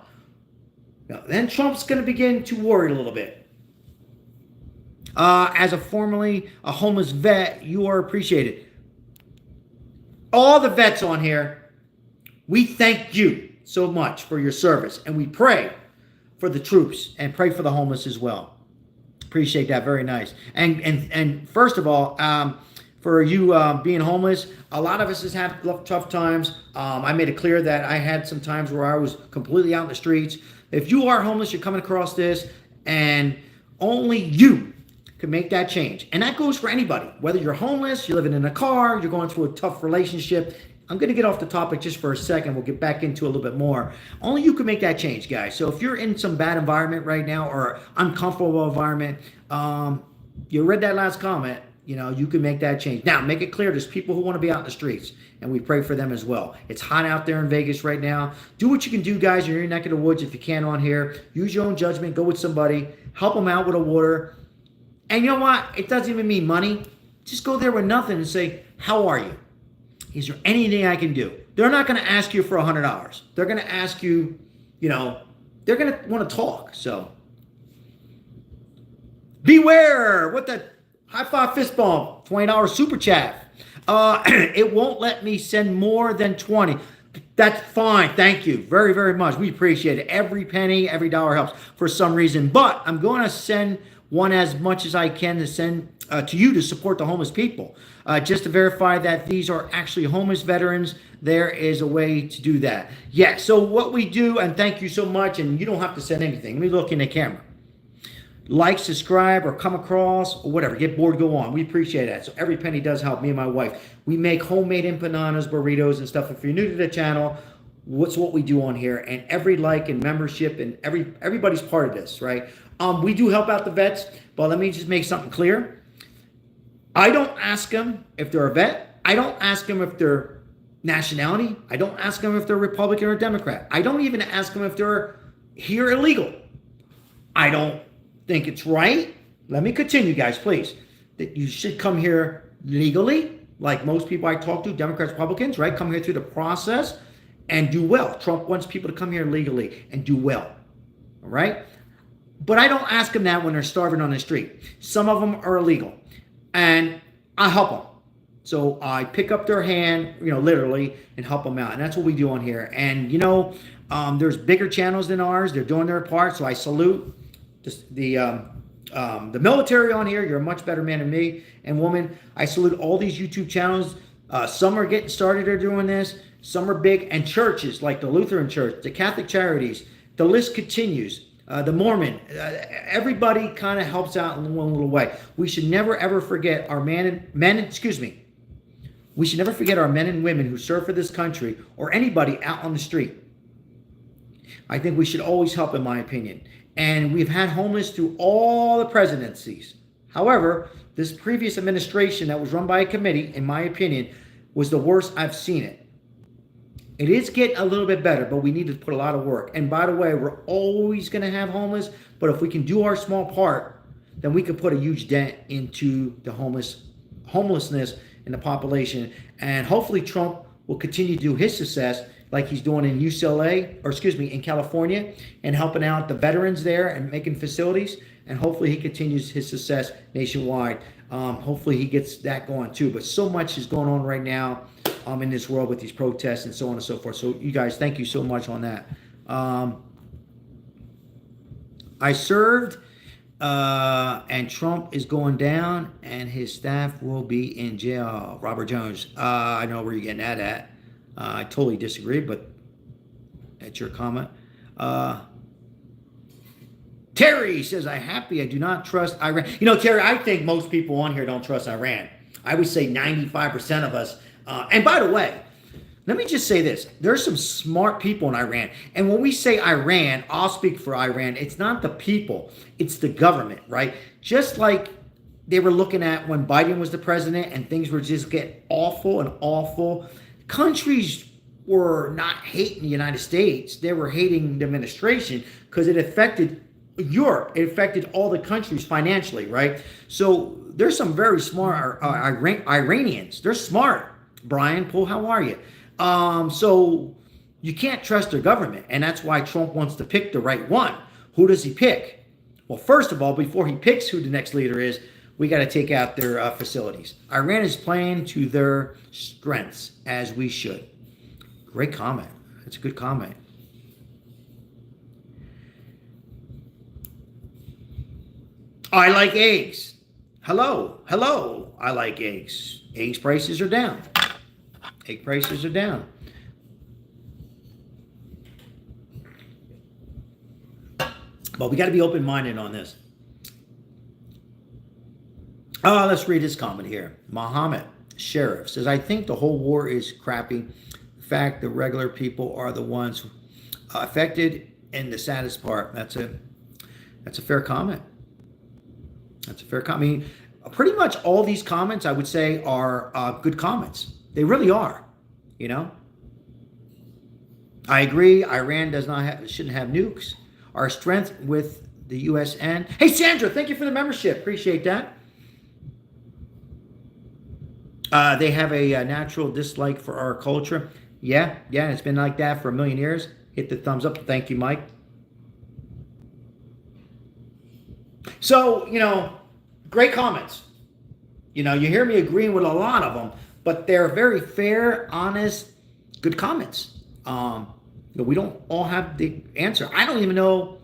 No, then Trump's going to begin to worry a little bit. As formerly a homeless vet, you are appreciated. All the vets on here, we thank you so much for your service. And we pray for the troops and pray for the homeless as well. Appreciate that. Very nice. And first of all, for you being homeless, a lot of us has had tough times. I made it clear that I had some times where I was completely out in the streets. If you are homeless, you're coming across this, and only you can make that change. And that goes for anybody. Whether you're homeless, you're living in a car, you're going through a tough relationship. I'm going to get off the topic just for a second. We'll get back into a little bit more. Only you can make that change, guys. So if you're in some bad environment right now or uncomfortable environment, you read that last comment, you can make that change. Now, make it clear there's people who want to be out in the streets, and we pray for them as well. It's hot out there in Vegas right now. Do what you can do, guys, in your neck of the woods if you can on here. Use your own judgment. Go with somebody. Help them out with a water. And you know what? It doesn't even mean money. Just go there with nothing and say, how are you? Is there anything I can do? They're not going to ask you for $100. They're going to ask you, they're going to want to talk. So beware. What the high five fist bump, $20 super chat. It won't let me send more than 20. That's fine. Thank you very, very much. We appreciate it. Every penny, every dollar helps for some reason. But I'm going to send one as much as I can to send to you to support the homeless people. Just to verify that these are actually homeless veterans, there is a way to do that. Yeah, so what we do, and thank you so much, and you don't have to send anything. Let me look in the camera. Like, subscribe, or come across, or whatever. Get bored, go on. We appreciate that. So every penny does help me and my wife. We make homemade empanadas, burritos, and stuff. If you're new to the channel, what's what we do on here, and every like and membership, and everybody's part of this, right? We do help out the vets, but let me just make something clear. I don't ask them if they're a vet. I don't ask them if they're nationality. I don't ask them if they're Republican or Democrat. I don't even ask them if they're here illegal. I don't think it's right. Let me continue, guys, please. That you should come here legally, like most people I talk to, Democrats, Republicans, right? Come here through the process and do well. Trump wants people to come here legally and do well, all right? But I don't ask them that when they're starving on the street. Some of them are illegal. And I help them. So I pick up their hand, literally, and help them out. And that's what we do on here. And, there's bigger channels than ours. They're doing their part. So I salute the The military on here, you're a much better man than me and woman. I salute all these YouTube channels. Some are getting started or doing this. Some are big. And churches like the Lutheran Church, the Catholic Charities, the list continues. The Mormon, everybody kind of helps out in one little way. We should never ever forget our we should never forget our men and women who serve for this country or anybody out on the street. I think we should always help, in my opinion. And we've had homeless through all the presidencies. However, this previous administration that was run by a committee, in my opinion, was the worst I've seen it. It is getting a little bit better, but we need to put a lot of work. And by the way, we're always going to have homeless, but if we can do our small part, then we can put a huge dent into the homelessness in the population. And hopefully Trump will continue to do his success like he's doing in in California, and helping out the veterans there and making facilities. And hopefully he continues his success nationwide. Hopefully he gets that going too. But so much is going on right now in this world with these protests and so on and so forth. So you guys, thank you so much on that. I served, and Trump is going down, and his staff will be in jail. Robert Jones, I know where you're getting that at. I totally disagree, but that's your comment. Terry says, I'm happy I do not trust Iran. You know, Terry, I think most people on here don't trust Iran. I would say 95% of us. And by the way, let me just say this. There's some smart people in Iran. And when we say Iran, I'll speak for Iran. It's not the people. It's the government, right? Just like they were looking at when Biden was the president and things were just getting awful and awful. Countries were not hating the United States. They were hating the administration because it affected Europe. It affected all the countries financially, right? So there's some very smart Iranians. They're smart. Brian Poole, how are you? So you can't trust their government. And that's why Trump wants to pick the right one. Who does he pick? Well, first of all, before he picks who the next leader is, we got to take out their facilities. Iran is playing to their strengths, as we should. Great comment. That's a good comment. I like eggs. Hello. I like eggs. Eggs prices are down. Egg prices are down. But we got to be open-minded on this. Let's read this comment here. Muhammad Sheriff says, I think the whole war is crappy. In fact, the regular people are the ones affected, and the saddest part. That's a fair comment. That's a fair comment. I mean, pretty much all these comments, I would say, are good comments. They really are, you know. I agree. Iran shouldn't have nukes. Our strength with the U.S. and... Hey, Sandra, thank you for the membership. Appreciate that. They have a natural dislike for our culture. Yeah, it's been like that for a million years. Hit the thumbs up. Thank you, Mike. So, you know, great comments. You know, you hear me agreeing with a lot of them, but they're very fair, honest, good comments. We don't all have the answer. I don't even know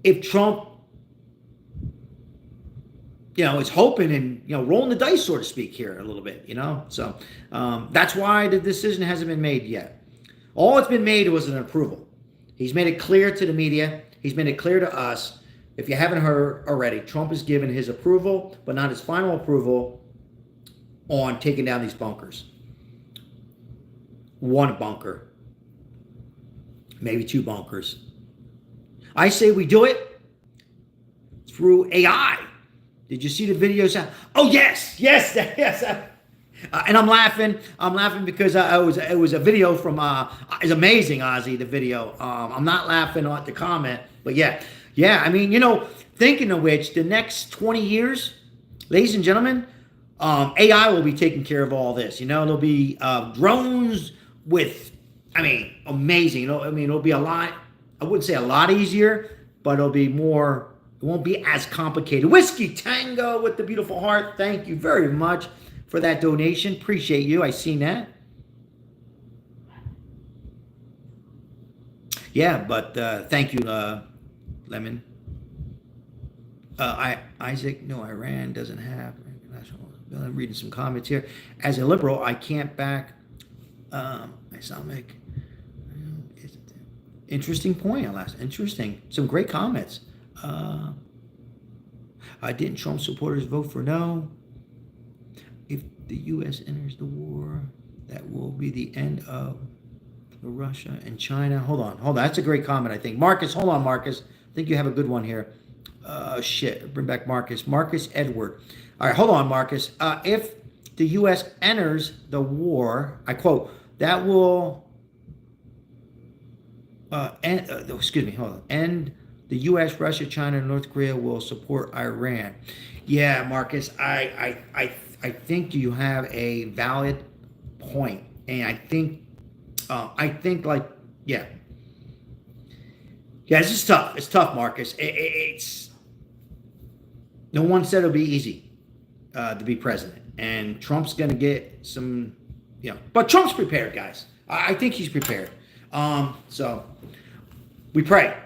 if Trump, is hoping and, rolling the dice, so to speak, here a little bit, So that's why the decision hasn't been made yet. All that's been made was an approval. He's made it clear to the media. He's made it clear to us. If you haven't heard already, Trump has given his approval, but not his final approval on taking down these bunkers. One bunker. Maybe two bunkers. I say we do it through AI. Did you see the videos? Oh, yes. And I'm laughing. Because it was a video from, it's amazing, Ozzy, the video. I'm not laughing at the comment, but yeah. I mean, thinking of which, the next 20 years, ladies and gentlemen, AI will be taking care of all this. There'll be drones with, amazing. It'll be a lot, I wouldn't say a lot easier, but it'll be more, it won't be as complicated. Whiskey Tango with the beautiful heart. Thank you very much for that donation. Appreciate you. I seen that. Yeah, but thank you, Lemon. Isaac, no, Iran doesn't have national. I'm reading some comments here. As a liberal, I can't back Islamic. Interesting point, Alas. Interesting. Some great comments. Didn't Trump supporters vote for no? If the U.S. enters the war, that will be the end of Russia and China. Hold on. That's a great comment, I think. Marcus, hold on, Marcus. I think you have a good one here. Shit. Bring back Marcus. Marcus Edward. All right, hold on, Marcus. If the U.S. enters the war, I quote, that will end the U.S., Russia, China, and North Korea will support Iran. Yeah, Marcus, I think you have a valid point, and I think yeah, this is tough. It's tough, Marcus. It's no one said it'll be easy to be president, and Trump's going to get some, but Trump's prepared, guys. I think he's prepared. So we pray.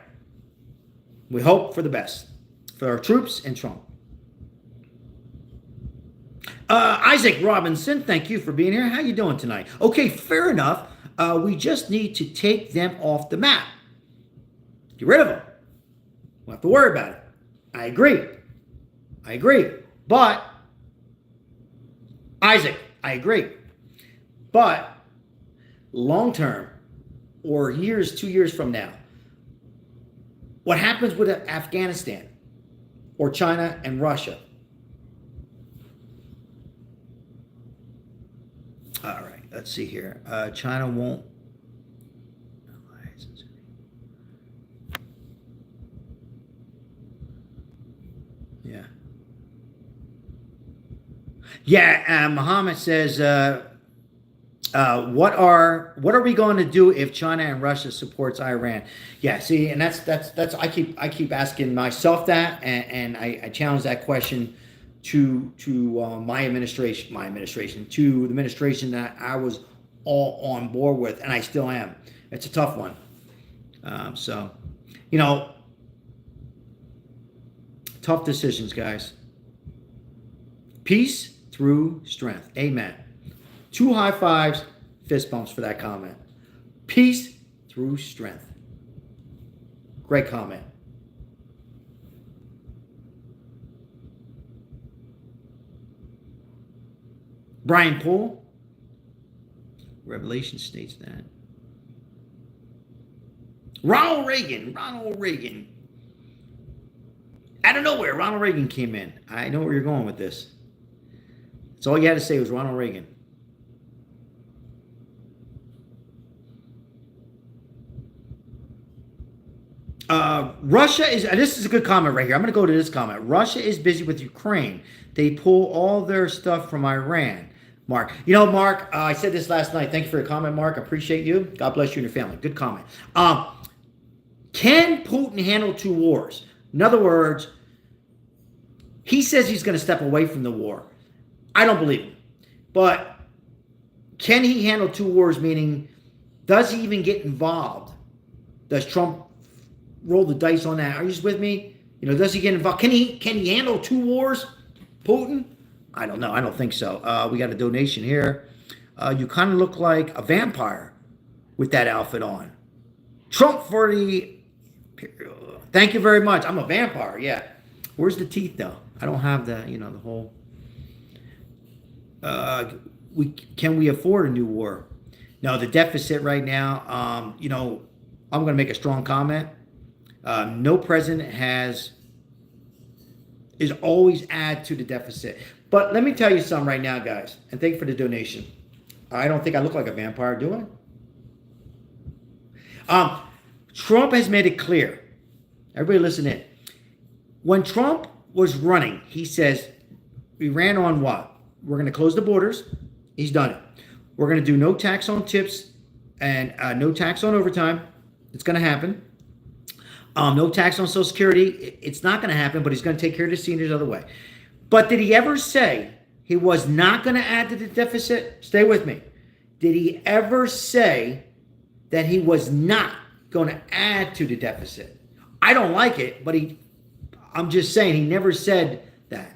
We hope for the best for our troops and Trump. Isaac Robinson, thank you for being here. How you doing tonight? Okay, fair enough. We just need to take them off the map. Get rid of them. We don't have to worry about it. I agree. But, Isaac, I agree. But, long term, or 2 years from now, what happens with Afghanistan or China and Russia? All right, let's see here. China won't. Yeah, Muhammad says, what are we going to do if China and Russia supports Iran? Yeah, see, and that's I keep asking myself that, and I challenge that question to my administration, to the administration that I was all on board with, and I still am. It's a tough one. So, tough decisions, guys. Peace through strength. Amen. 2 high fives, fist bumps for that comment. Peace through strength. Great comment. Brian Poole. Revelation states that. Ronald Reagan. Out of nowhere, Ronald Reagan came in. I know where you're going with this. That's all you had to say was Ronald Reagan. Russia is, this is a good comment right here. I'm going to go to this comment. Russia is busy with Ukraine. They pull all their stuff from Iran. Mark. Mark, I said this last night. Thank you for your comment, Mark. I appreciate you. God bless you and your family. Good comment. Can Putin handle 2 wars? In other words, he says he's going to step away from the war. I don't believe him. But can he handle 2 wars, meaning does he even get involved? Does Trump roll the dice on that? Are you just with me? Does he get involved? Can he handle 2 wars, Putin? I don't know. I don't think so. We got a donation here. You kind of look like a vampire with that outfit on. Trump for the... Thank you very much. I'm a vampire, yeah. Where's the teeth, though? I don't have the, the whole... Can we afford a new war? No, the deficit right now, I'm going to make a strong comment. No president is always add to the deficit. But let me tell you something right now, guys, and thank you for the donation. I don't think I look like a vampire, do I? Trump has made it clear. Everybody listen in. When Trump was running, he says, we ran on what? We're going to close the borders. He's done it. We're going to do no tax on tips and no tax on overtime. It's going to happen. No tax on Social Security. It's not going to happen, but he's going to take care of the seniors the other way. But did he ever say he was not going to add to the deficit? Stay with me. Did he ever say that he was not going to add to the deficit? I don't like it, but I'm just saying, he never said that.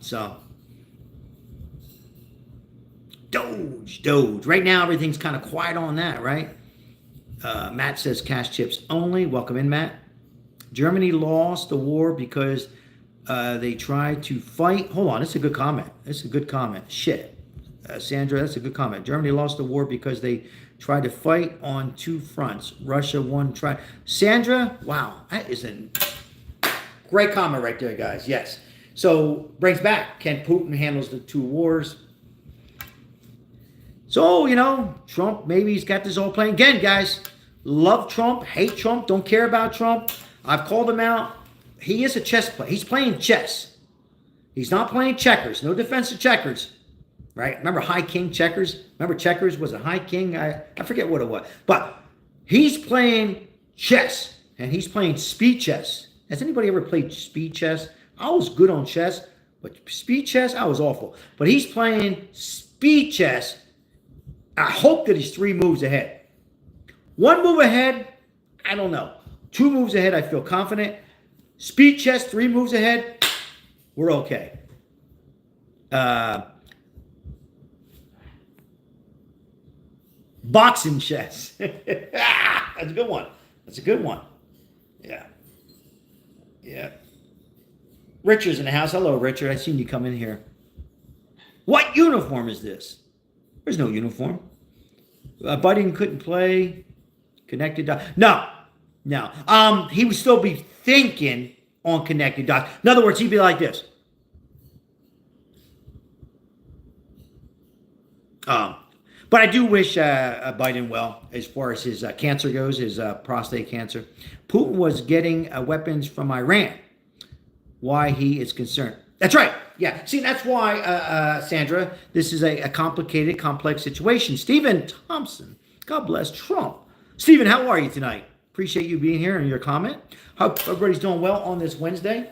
So, Doge. Right now, everything's kind of quiet on that, right? Matt says cash chips only. Welcome in, Matt. Germany lost the war because they tried to fight. Hold on, that's a good comment. Shit. Sandra, that's a good comment. Germany lost the war because they tried to fight on two fronts. Russia won. Sandra, wow, that is a great comment right there, guys. Yes. So, brings back, can Putin handles the two wars? So, Trump, maybe he's got this all playing. Again, guys, love Trump, hate Trump, don't care about Trump. I've called him out. He is a chess player. He's playing chess. He's not playing checkers. No defensive checkers. Right? Remember high king checkers? Remember checkers was a high king? I forget what it was. But he's playing chess. And he's playing speed chess. Has anybody ever played speed chess? I was good on chess. But speed chess, I was awful. But he's playing speed chess. I hope that he's 3 moves ahead. 1 move ahead, I don't know. 2 moves ahead, I feel confident. Speed chess, 3 moves ahead, we're okay. Boxing chess. That's a good one. Yeah. Richard's in the house. Hello, Richard. I seen you come in here. What uniform is this? There's no uniform. Biden couldn't play. Connected dots. No. He would still be thinking on connected dots. In other words, he'd be like this. But I do wish Biden well as far as his cancer goes, his prostate cancer. Putin was getting weapons from Iran. Why he is concerned. That's right. Yeah. See, that's why, Sandra, this is a complicated, complex situation. Stephen Thompson, God bless Trump. Stephen, how are you tonight? Appreciate you being here and your comment. Hope everybody's doing well on this Wednesday.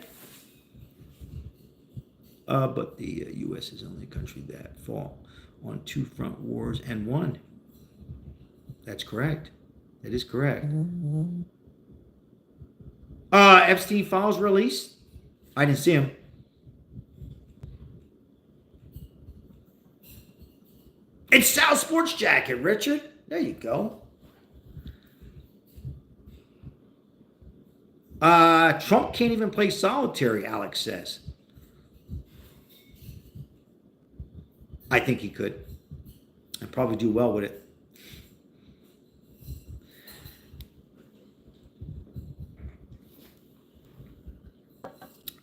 But the U.S. is the only country that fought on 2 front wars and won. That's correct. That is correct. Epstein files released. I didn't see him. It's South Sports Jacket, Richard. There you go. Trump can't even play solitary, Alex says. I think he could. And probably do well with it.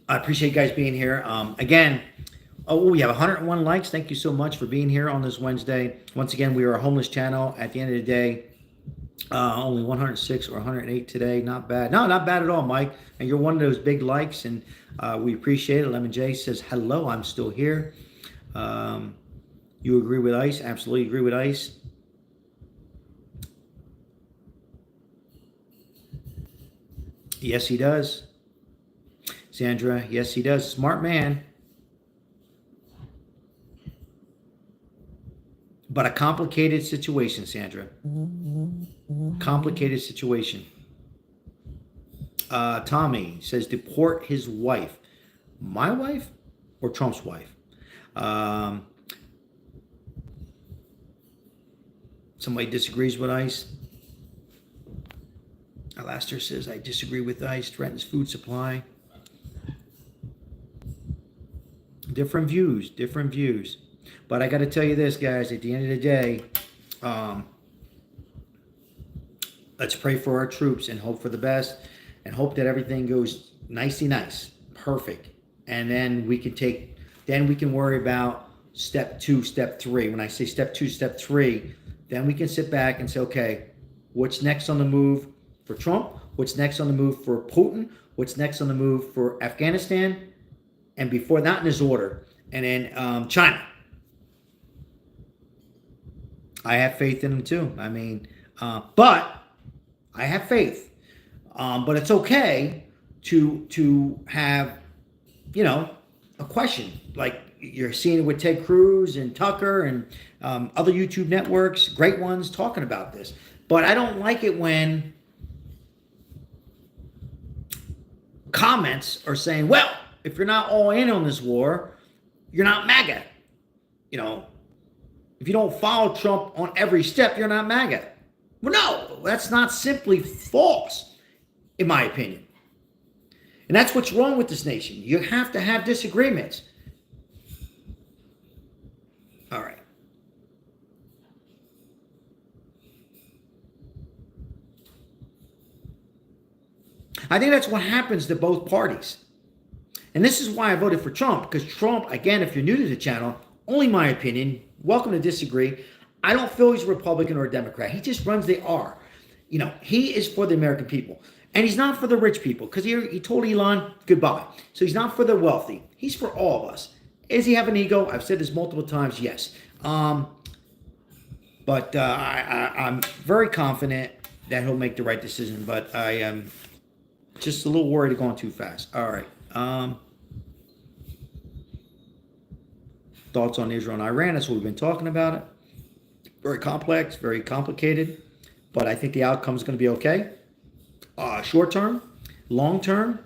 I appreciate you guys being here. Again, we have 101 likes. Thank you so much for being here on this Wednesday. Once again, we are a homeless channel. At the end of the day, only 106 or 108 today. Not bad. No, not bad at all, Mike. And you're one of those big likes, and we appreciate it. Lemon J says, hello, I'm still here. You agree with ICE? Absolutely agree with ICE. Yes, he does. Sandra, yes, he does. Smart man. But a complicated situation, Sandra. Complicated situation. Tommy says deport his wife. My wife or Trump's wife? Somebody disagrees with ICE. Alastair says, I disagree with ICE. Threatens food supply. Different views. But I got to tell you this, guys. At the end of the day, let's pray for our troops and hope for the best and hope that everything goes nicey nice, perfect. And then we can worry about step 2, step 3. When I say step 2, step 3, then we can sit back and say, okay, what's next on the move for Trump? What's next on the move for Putin? What's next on the move for Afghanistan? And before, not in this order. And then China. I have faith in them too. I mean, but I have faith. But it's okay to have, a question. Like you're seeing it with Ted Cruz and Tucker and other YouTube networks, great ones talking about this. But I don't like it when comments are saying, well, if you're not all in on this war, you're not MAGA. You know, if you don't follow Trump on every step, you're not MAGA. Well, no, that's not simply false, in my opinion. And that's what's wrong with this nation. You have to have disagreements. All right. I think that's what happens to both parties. And this is why I voted for Trump, because Trump, again, if you're new to the channel, only my opinion, welcome to disagree. I don't feel he's a Republican or a Democrat. He just runs the R. You know, he is for the American people. And he's not for the rich people, because he told Elon goodbye. So he's not for the wealthy. He's for all of us. Does he have an ego? I've said this multiple times, yes. But I'm very confident that he'll make the right decision. But I am just a little worried of going too fast. All right. Thoughts on Israel and Iran. That's what we've been talking about. It very complex, very complicated. But I think the outcome is going to be okay. Short term, long term,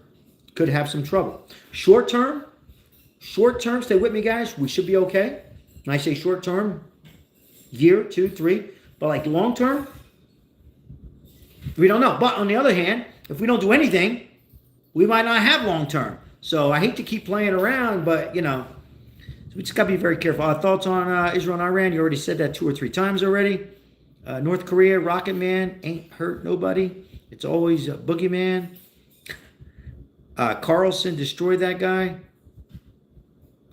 could have some trouble. Short term, stay with me, guys. We should be okay. When I say short term, year, 2, 3. But like long term, we don't know. But on the other hand, if we don't do anything, we might not have long term. So I hate to keep playing around, but you know, we just got to be very careful. Thoughts on Israel and Iran? You already said that 2 or 3 times already. North Korea, Rocket Man, ain't hurt nobody. It's always a boogeyman. Carlson destroyed that guy.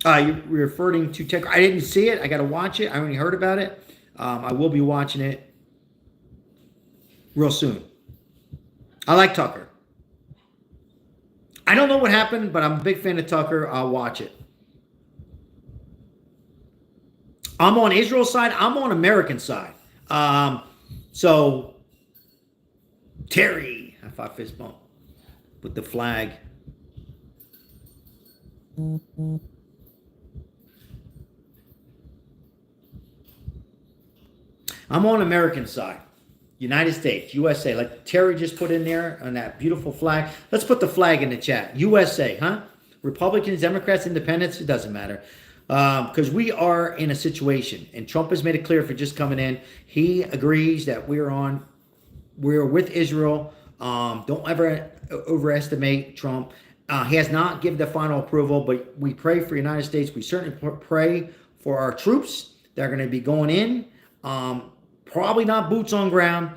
You're referring to tech. I didn't see it. I got to watch it. I only heard about it. I will be watching it real soon. I like Tucker. I don't know what happened, but I'm a big fan of Tucker. I'll watch it. I'm on Israel's side. I'm on American side. So Terry, I thought fist bump with the flag. I'm on American side. United States, USA, like Terry just put in there on that beautiful flag. Let's put the flag in the chat. USA, huh? Republicans, Democrats, Independents, it doesn't matter. Because we are in a situation, and Trump has made it clear for just coming in. He agrees that we're with Israel. Don't ever overestimate Trump. He has not given the final approval, but we pray for the United States. We certainly pray for our troops that are going to be going in. Probably not boots on ground,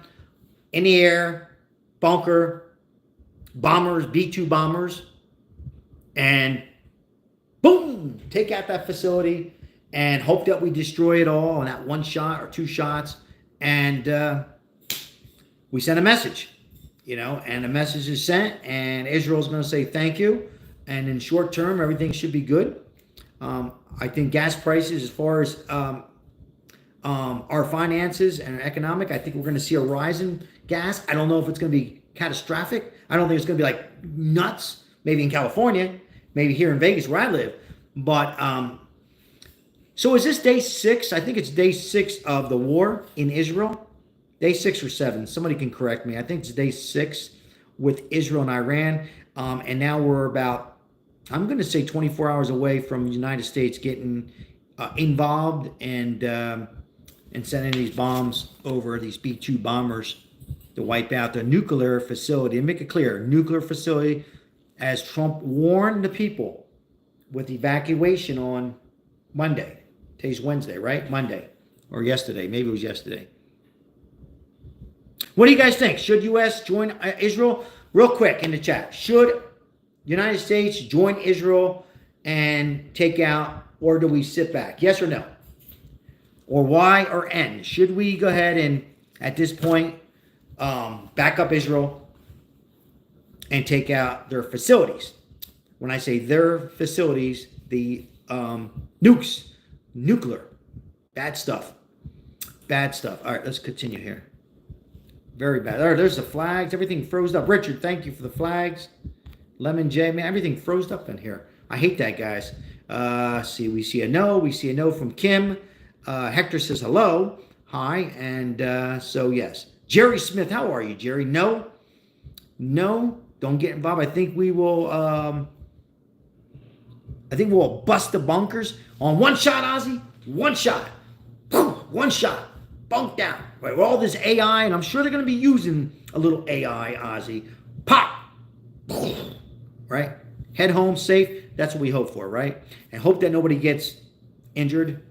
in the air, bunker, bombers, B-2 bombers, and boom, take out that facility and hope that we destroy it all in that 1 shot or 2 shots. And we send a message, you know, and the message is sent, and Israel's going to say thank you. And in short term, everything should be good. I think gas prices, as far as our finances and economic, I think we're going to see a rise in gas. I don't know if it's going to be catastrophic. I don't think it's going to be like nuts. Maybe in California, maybe here in Vegas where I live. But so is this day 6? I think it's day 6 of the war in Israel. Day 6 or 7. Somebody can correct me. I think it's day 6 with Israel and Iran. And now we're about, I'm going to say 24 hours away from the United States getting involved and sending these bombs over, these B-2 bombers, to wipe out the nuclear facility. And make it clear, nuclear facility, as Trump warned the people with evacuation on Monday. Today's Wednesday, right? Monday. Or yesterday. Maybe it was yesterday. What do you guys think? Should U.S. join Israel? Real quick in the chat. Should United States join Israel and take out, or do we sit back? Yes or no? Or Y or N? Should we go ahead and, at this point, back up Israel and take out their facilities? When I say their facilities, the nukes, nuclear, bad stuff. Bad stuff. All right, let's continue here. Very bad. All right, there's the flags. Everything froze up. Richard, thank you for the flags. Lemon J, man, everything froze up in here. I hate that, guys. See, we see a no. We see a no from Kim. Hector says hello. Hi. And so, yes. Jerry Smith, how are you, Jerry? No. No. Don't get involved. I think we will. I think we'll bust the bunkers on one shot, Ozzy. One shot. One shot. Bunk down. Right, with all this AI, and I'm sure they're going to be using a little AI, Ozzy. Pop. Right? Head home safe. That's what we hope for, right? And hope that nobody gets injured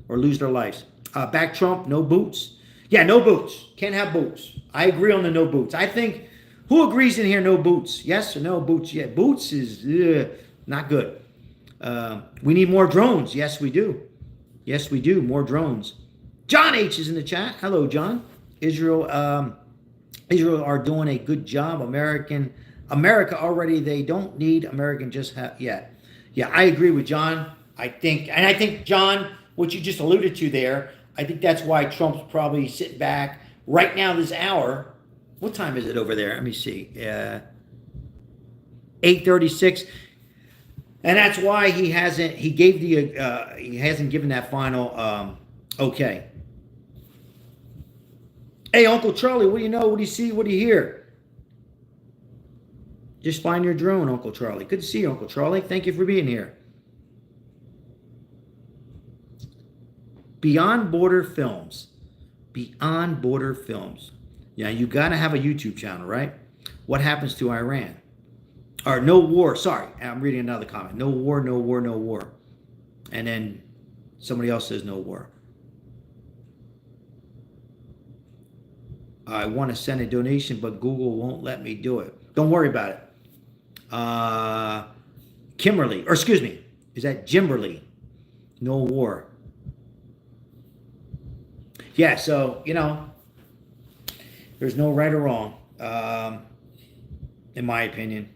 or lose their lives. Back Trump, no boots. Yeah, no boots. Can't have boots. I agree on the no boots. I think, who agrees in here no boots? Yes or no boots? Yeah, boots is not good. We need more drones. Yes, we do. Yes, we do. More drones. John H is in the chat. Hello, John. Israel are doing a good job. America already, they don't need American just yet. Yeah, I agree with John. I think, John, what you just alluded to there, I think that's why Trump's probably sitting back right now this hour. What time is it over there? Let me see. 8:36. And that's why he hasn't given that final okay. Hey, Uncle Charlie, what do you know? What do you see? What do you hear? Just find your drone, Uncle Charlie. Good to see you, Uncle Charlie. Thank you for being here. Beyond Border Films. Beyond Border Films. Yeah, you got to have a YouTube channel, right? What happens to Iran? Or no war. Sorry, I'm reading another comment. No war, no war, no war. And then somebody else says no war. I want to send a donation, but Google won't let me do it. Don't worry about it. Kimberly, or excuse me, is that Jimberly? No war. Yeah, so, there's no right or wrong, in my opinion.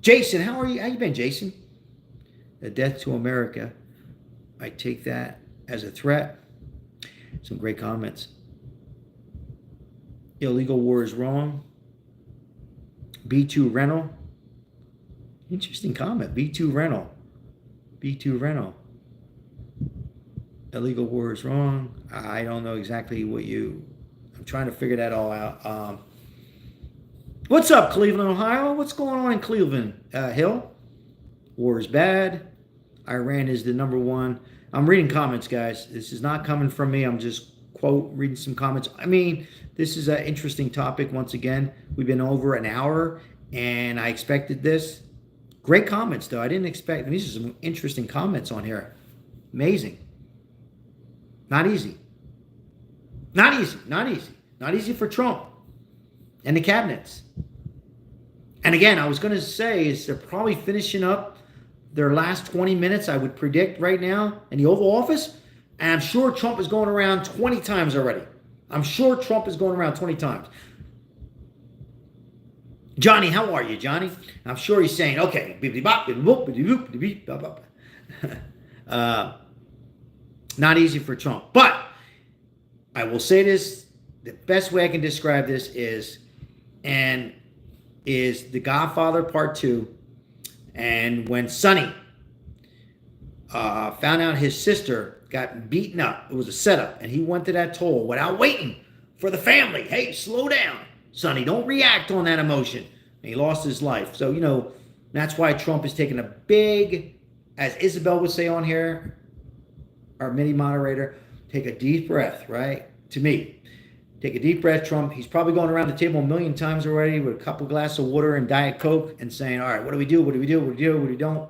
Jason, how are you? How you been, Jason? A death to America. I take that as a threat. Some great comments. Illegal war is wrong. B2 rental. Interesting comment. B2 rental. B2 rental. Illegal war is wrong. I don't know exactly what I'm trying to figure that all out. What's up, Cleveland, Ohio? What's going on in Cleveland Hill? War is bad. Iran is the number one. I'm reading comments, guys. This is not coming from me. I'm just reading some comments. I mean, this is an interesting topic. Once again, we've been over an hour, and I expected this. Great comments, though. I didn't expect. These are some interesting comments on here. Amazing. Not easy. Not easy. Not easy. Not easy for Trump and the cabinets. And again, I was going to say is they're probably finishing up their last 20 minutes, I would predict right now, in the Oval Office. And I'm sure Trump is going around 20 times already. I'm sure Trump is going around 20 times. Johnny, how are you, Johnny? I'm sure he's saying, okay, not easy for Trump. But I will say this, the best way I can describe this is The Godfather Part 2. And when Sonny found out his sister got beaten up, it was a setup, and he went to that toll without waiting for the family. Hey, slow down, Sonny. Don't react on that emotion. And he lost his life. So, that's why Trump is taking a big, as Isabel would say on here, our mini moderator, take a deep breath, right? To me, take a deep breath, Trump. He's probably going around the table a million times already with a couple glasses of water and Diet Coke and saying, all right, what do we do? What do we do? What do we do? What do we don't?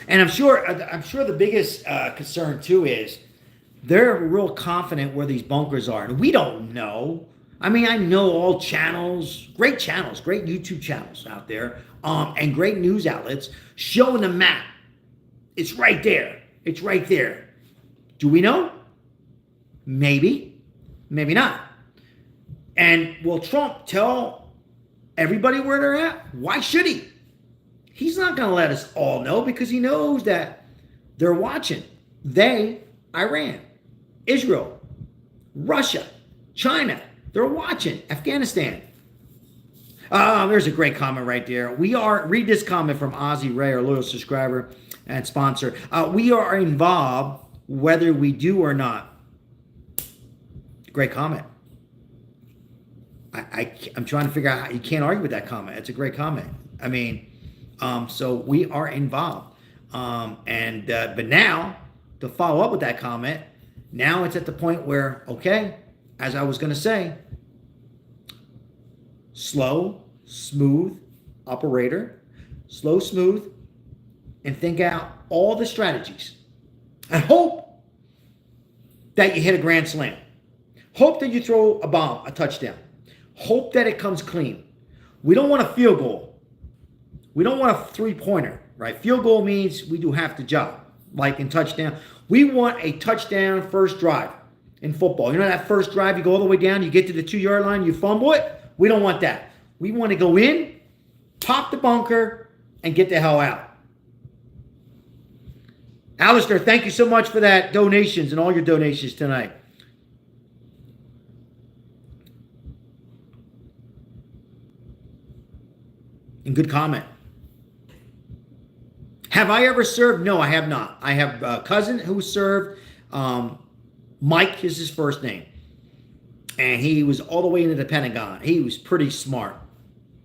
And I'm sure the biggest concern too is they're real confident where these bunkers are, and we don't know. I mean, I know all channels, great YouTube channels out there, and great news outlets showing the map. It's right there. It's right there. Do we know? Maybe, maybe not. And will Trump tell everybody where they're at? Why should he? He's not going to let us all know because he knows that they're watching. They, Iran, Israel, Russia, China, they're watching. Afghanistan. There's a great comment right there. Read this comment from Ozzy Ray, our loyal subscriber and sponsor. We are involved whether we do or not. Great comment. I'm trying to figure out how you can't argue with that comment. It's a great comment. I mean, so we are involved. But now, to follow up with that comment, now it's at the point where, okay, as I was going to say, slow, smooth operator, slow, smooth, and think out all the strategies. And hope that you hit a grand slam. Hope that you throw a bomb, a touchdown. Hope that it comes clean. We don't want a field goal. We don't want a three-pointer, right? Field goal means we do half the job, like in touchdown. We want a touchdown first drive in football. You know that first drive, you go all the way down, you get to the 2-yard line, you fumble it? We don't want that. We want to go in, pop the bunker, and get the hell out. Alistair, thank you so much for that donations and all your donations tonight. And good comment. Have I ever served? No, I have not. I have a cousin who served. Mike is his first name. And he was all the way into the Pentagon. He was pretty smart.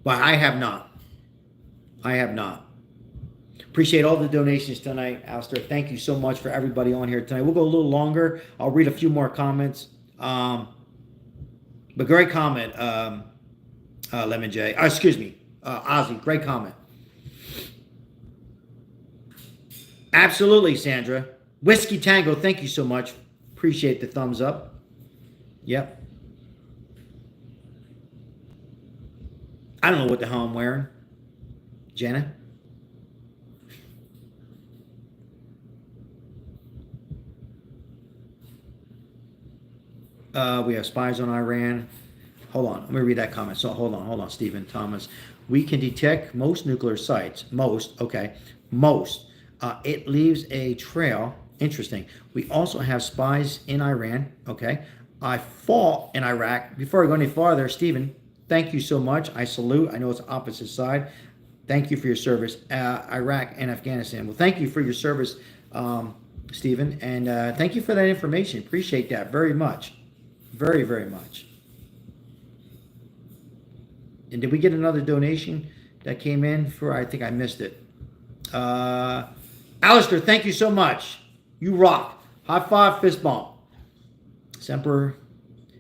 But I have not. I have not. Appreciate all the donations tonight, Alistair. Thank you so much for everybody on here tonight. We'll go a little longer. I'll read a few more comments. But great comment, Lemon J. Excuse me, Ozzy. Great comment. Absolutely, Sandra. Whiskey Tango, thank you so much. Appreciate the thumbs up. Yep. I don't know what the hell I'm wearing. Jenna? We have spies on Iran. Hold on. Let me read that comment. So hold on, Stephen Thomas. We can detect most nuclear sites. Most. It leaves a trail. Interesting. We also have spies in Iran. Okay. I fought in Iraq. Before I go any farther, Stephen, thank you so much. I salute. I know it's opposite side. Thank you for your service. Iraq and Afghanistan. Well, thank you for your service, Stephen. And thank you for that information. Appreciate that very much. Very, very much. And did we get another donation that came in for, I think I missed it. Alistair, thank you so much. You rock. High five, fist bump. Semper,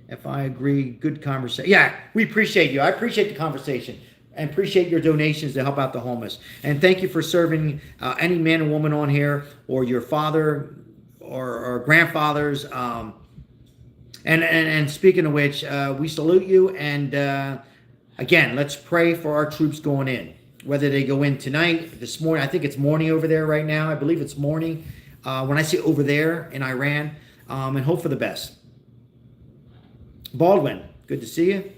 if I agree, good conversation. Yeah, we appreciate you. I appreciate the conversation and appreciate your donations to help out the homeless. And thank you for serving any man and woman on here, or your father or grandfathers. And speaking of which, we salute you. And again, let's pray for our troops going in. Whether they go in tonight, this morning, I think it's morning over there right now. I believe it's morning. When I say over there in Iran, and hope for the best. Baldwin, good to see you.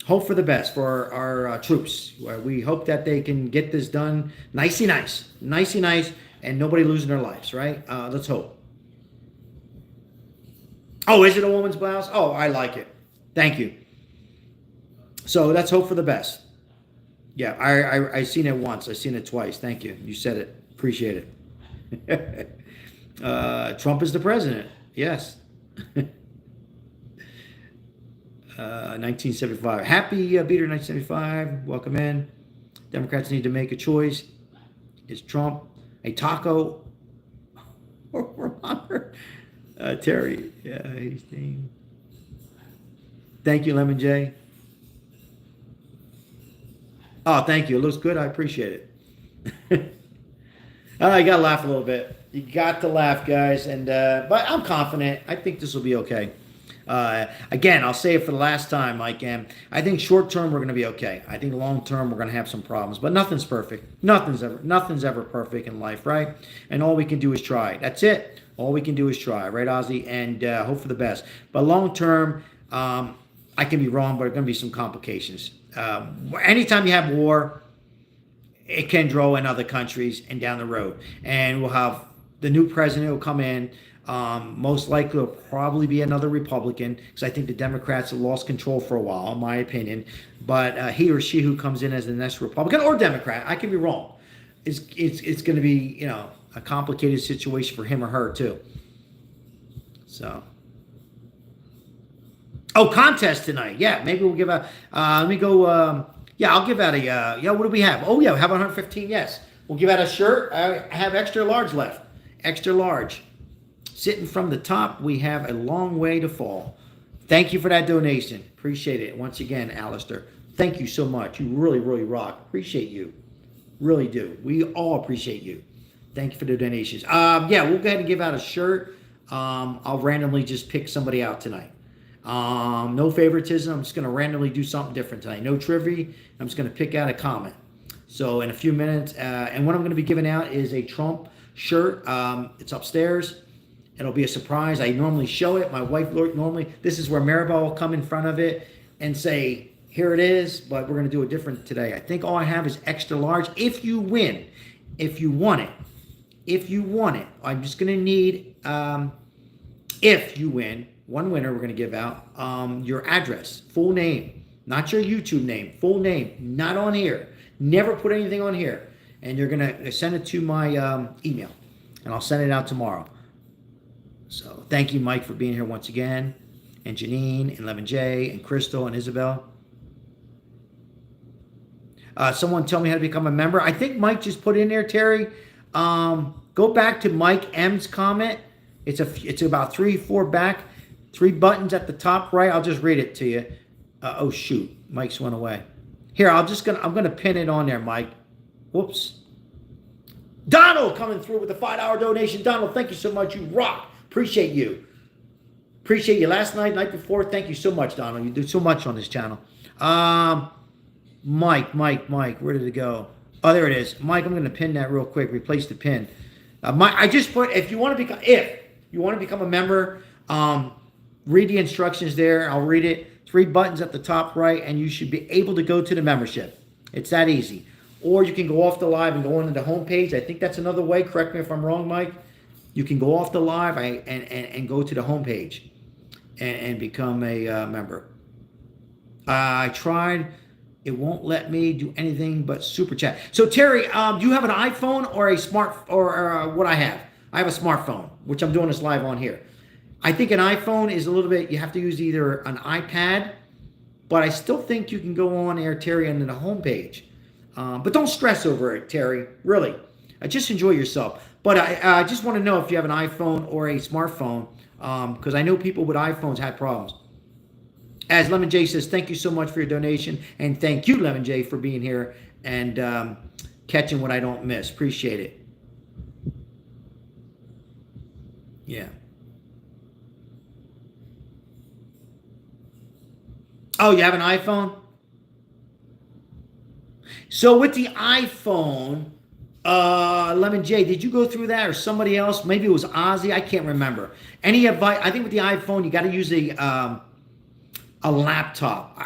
Hope for the best for our troops. We hope that they can get this done nicey nice, and nobody losing their lives, right? Let's hope. Oh, is it a woman's blouse? Oh, I like it. Thank you. So let's hope for the best. Yeah, I seen it once. I seen it twice. Thank you. You said it. Appreciate it. Trump is the president. Yes. 1975. Happy Beater 1975. Welcome in. Democrats need to make a choice. Is Trump a taco or Robert? Terry. Yeah, he's saying. Thank you, Lemon J. Oh, thank you. It looks good. I appreciate it. I got to laugh a little bit. You got to laugh, guys. And but I'm confident. I think this will be okay. Again, I'll say it for the last time, Mike. I think short term we're going to be okay. I think long term we're going to have some problems, but nothing's perfect. Nothing's ever perfect in life, right? And all we can do is try. That's it. All we can do is try, right, Ozzy? And hope for the best. But long term, I can be wrong, but there are going to be some complications. Anytime you have war, it can draw in other countries and down the road. And we'll have the new president will come in. Most likely will probably be another Republican because I think the Democrats have lost control for a while, in my opinion. But he or she who comes in as the next Republican or Democrat, I can be wrong. It's going to be a complicated situation for him or her too. So. Oh, contest tonight. Yeah, maybe we'll give out. Let me go. Yeah, I'll give out a. Yeah, what do we have? Oh, yeah, we have 115. Yes, we'll give out a shirt. I have extra large left. Extra large. Sitting from the top, we have a long way to fall. Thank you for that donation. Appreciate it. Once again, Alistair, thank you so much. You really, really rock. Appreciate you. Really do. We all appreciate you. Thank you for the donations. Yeah, we'll go ahead and give out a shirt. I'll randomly just pick somebody out tonight. No favoritism. I'm just going to randomly do something different tonight. No trivia. I'm just going to pick out a comment. So in a few minutes, and what I'm going to be giving out is a Trump shirt. It's upstairs. It'll be a surprise. I normally show it. My wife normally, this is where Maribel will come in front of it and say, here it is, but we're going to do it different today. I think all I have is extra large. If you win, if you want it, I'm just going to need, if you win, one winner we're going to give out, your address, full name, not your YouTube name, full name, not on here. Never put anything on here. And you're going to send it to my email, and I'll send it out tomorrow. So thank you, Mike, for being here once again, and Janine, and Lemon J, and Crystal, and Isabel. Someone tell me how to become a member. I think Mike just put in there, Terry. Go back to Mike M's comment. It's about 3-4 back. 3 buttons at the top right. I'll just read it to you. Oh shoot, Mike's went away. Here, I'm gonna pin it on there, Mike. Whoops. Donald coming through with the $5 donation. Donald, thank you so much. You rock. Appreciate you. Appreciate you. Last night before. Thank you so much, Donald. You do so much on this channel. Mike. Where did it go? Oh, there it is. Mike, I'm gonna pin that real quick. Replace the pin. Mike, I just put if you want to become a member. Read the instructions there. I'll read it. 3 buttons at the top right, and you should be able to go to the membership. It's that easy. Or you can go off the live and go into the homepage. I think that's another way. Correct me if I'm wrong, Mike. You can go off the live and go to the homepage and become a member. I tried. It won't let me do anything but super chat. So Terry, do you have an iPhone or a what I have? I have a smartphone, which I'm doing this live on here. I think an iPhone is a little bit, you have to use either an iPad, but I still think you can go on there, Terry, into the homepage. But don't stress over it, Terry, really. Just enjoy yourself. But I just want to know if you have an iPhone or a smartphone, because I know people with iPhones had problems. As Lemon J says, thank you so much for your donation, and thank you, Lemon J, for being here and catching what I don't miss. Appreciate it. Yeah. Oh, you have an iPhone? So with the iPhone, Lemon J, did you go through that or somebody else? Maybe it was Ozzy. I can't remember. Any advice? I think with the iPhone, you got to use a laptop.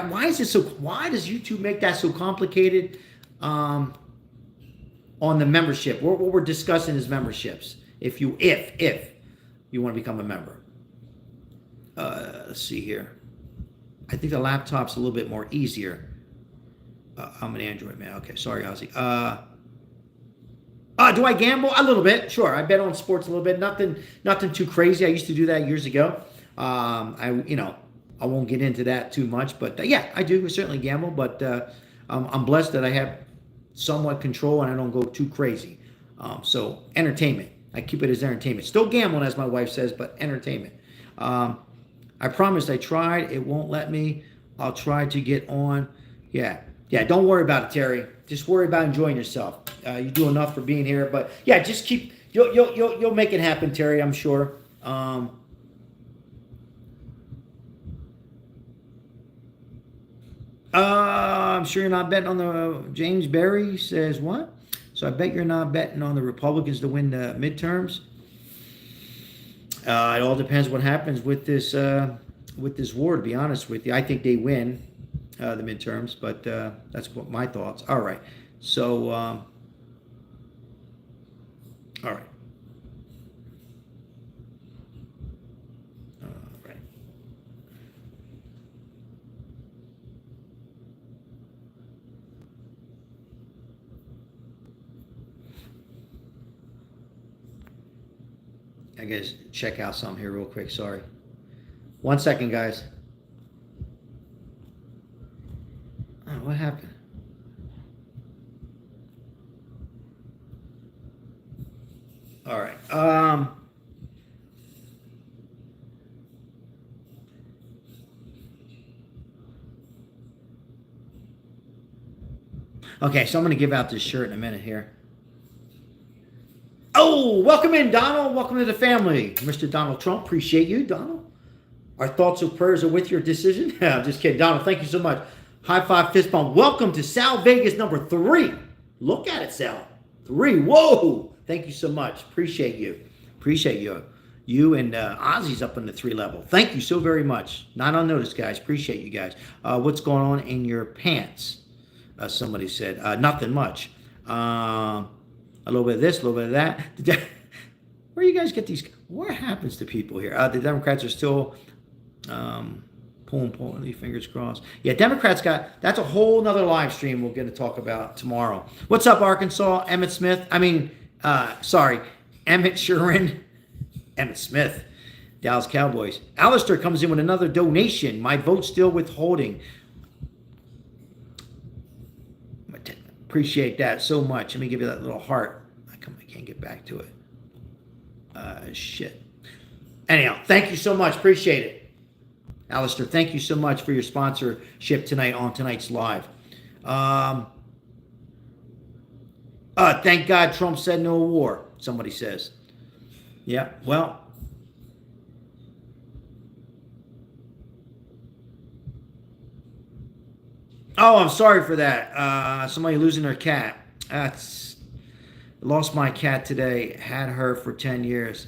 Why is it so? Why does YouTube make that so complicated? On the membership, what we're discussing is memberships. If you want to become a member, let's see here. I think the laptop's a little bit more easier. I'm an Android man. Okay, sorry, Ozzy. Do I gamble? A little bit, sure. I bet on sports a little bit. Nothing too crazy. I used to do that years ago. I won't get into that too much, but yeah, I do certainly gamble. But I'm blessed that I have somewhat control and I don't go too crazy. So entertainment. I keep it as entertainment. Still gambling, as my wife says, but entertainment. I promised. I tried. It won't let me. I'll try to get on. Yeah. Don't worry about it, Terry. Just worry about enjoying yourself. You do enough for being here, but yeah, just keep. You'll make it happen, Terry. I'm sure. I'm sure you're not betting on the. James Berry says what? So I bet you're not betting on the Republicans to win the midterms. It all depends what happens with this war. To be honest with you, I think they win the midterms, but that's what my thoughts. All right, so all right. I guess check out some here real quick. Sorry. 1 second, guys. Oh, what happened? All right. Okay, so I'm going to give out this shirt in a minute here. Oh, welcome in, Donald. Welcome to the family. Mr. Donald Trump, appreciate you, Donald. Our thoughts and prayers are with your decision. Yeah, I'm just kidding. Donald, thank you so much. High five, fist bump. Welcome to Sal Vegas number 3. Look at it, Sal. 3. Whoa. Thank you so much. Appreciate you. Appreciate you. You and Ozzy's up on the 3 level. Thank you so very much. Not on notice, guys. Appreciate you guys. What's going on in your pants? Somebody said. Nothing much. A little bit of this, a little bit of that. Where you guys get these? What happens to people here? The Democrats are still pulling, fingers crossed. Yeah, Democrats got, that's a whole nother live stream we're going to talk about tomorrow. What's up, Arkansas? Emmett Sheeran. Emmett Smith. Dallas Cowboys. Alistair comes in with another donation. My vote still withholding. Appreciate that so much. Let me give you that little heart. I can't get back to it. Shit. Anyhow, thank you so much. Appreciate it. Alistair, thank you so much for your sponsorship tonight on tonight's live. Thank God Trump said no war, somebody says. Yeah, well. Oh, I'm sorry for that. Somebody losing their cat. Lost my cat today. Had her for 10 years.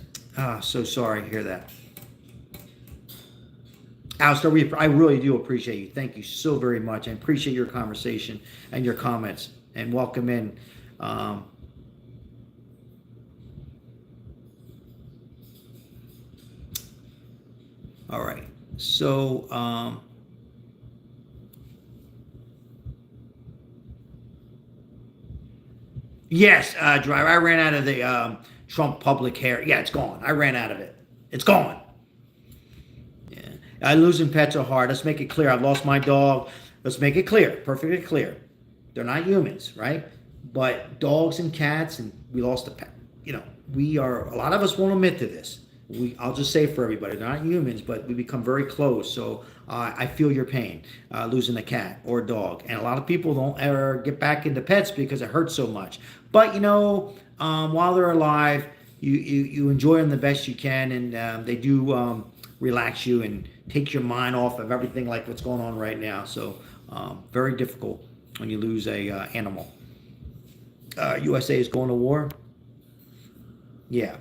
So sorry to hear that. Alistair, I really do appreciate you. Thank you so very much. I appreciate your conversation and your comments. And welcome in. All right. So, yes, driver. I ran out of the Trump public hair. Yeah, it's gone. I ran out of it. It's gone. Yeah. Losing pets are hard. Let's make it clear. I've lost my dog. Let's make it clear. Perfectly clear. They're not humans, right? But dogs and cats, and we lost a pet. We are, a lot of us won't admit to this. I'll just say for everybody, they're not humans, but we become very close. So I feel your pain, losing a cat or a dog. And a lot of people don't ever get back into pets because it hurts so much. But, while they're alive, you enjoy them the best you can. And they do relax you and take your mind off of everything like what's going on right now. So very difficult when you lose a animal. USA is going to war. Yeah.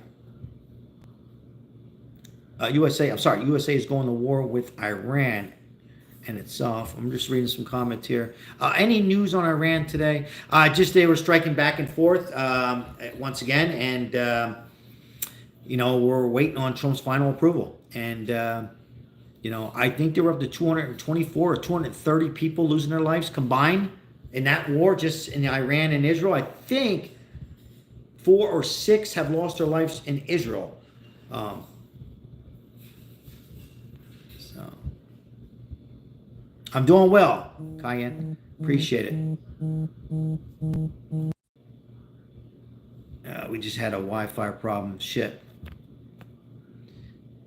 USA is going to war with Iran and itself. I'm just reading some comments here. Any news on Iran today? Just they were striking back and forth once again, and we're waiting on Trump's final approval. And I think there were up to 224 or 230 people losing their lives combined in that war, just in Iran and Israel. I think 4 or 6 have lost their lives in Israel. I'm doing well, Cayenne. Appreciate it. We just had a Wi-Fi problem. Shit.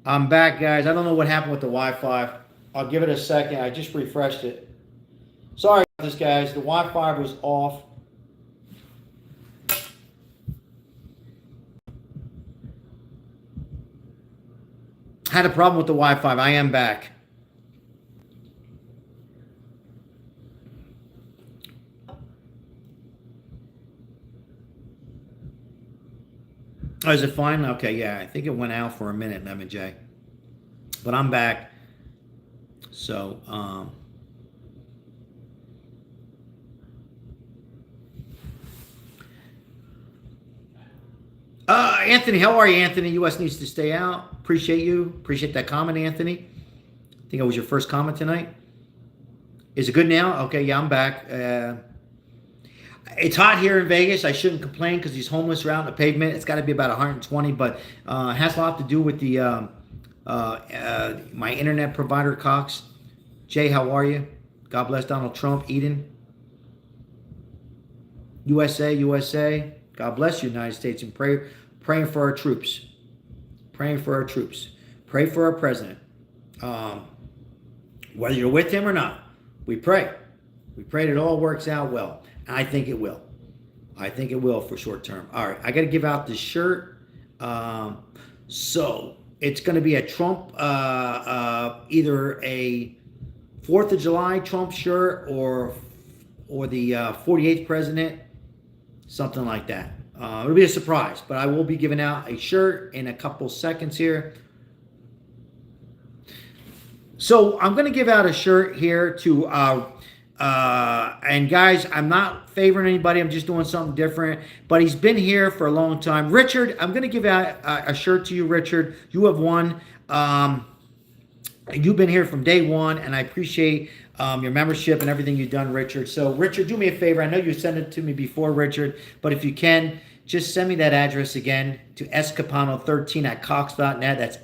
I'm back, guys. I don't know what happened with the Wi-Fi. I'll give it a second. I just refreshed it. Sorry about this, guys. The Wi-Fi was off. Had a problem with the Wi-Fi. I am back. Oh, is it fine? Okay, yeah. I think it went out for a minute, Lemon J. But I'm back. So, Anthony, how are you, Anthony? U.S. needs to stay out. Appreciate you. Appreciate that comment, Anthony. I think it was your first comment tonight. Is it good now? Okay, yeah, I'm back. It's hot here in Vegas. I shouldn't complain because he's homeless around the pavement. It's got to be about 120, but it has a lot to do with the my internet provider, Cox. Jay, how are you? God bless Donald Trump. Eden. USA, USA. God bless you, United States, and praying for our troops. Praying for our troops. Pray for our president. Whether you're with him or not, we pray. We pray that it all works out well. And I think it will. I think it will for short term. All right, I got to give out this shirt. So it's going to be a Trump, either a 4th of July Trump shirt or the 48th president, something like that. It'll be a surprise, but I will be giving out a shirt in a couple seconds here. So I'm going to give out a shirt here to, and guys, I'm not favoring anybody. I'm just doing something different, but he's been here for a long time. Richard, I'm going to give out a shirt to you, Richard. You have won. You've been here from day one, and I appreciate your membership and everything you've done, Richard. So, Richard, do me a favor. I know you sent it to me before, Richard, but if you can, just send me that address again to scapano13@cox.net. That's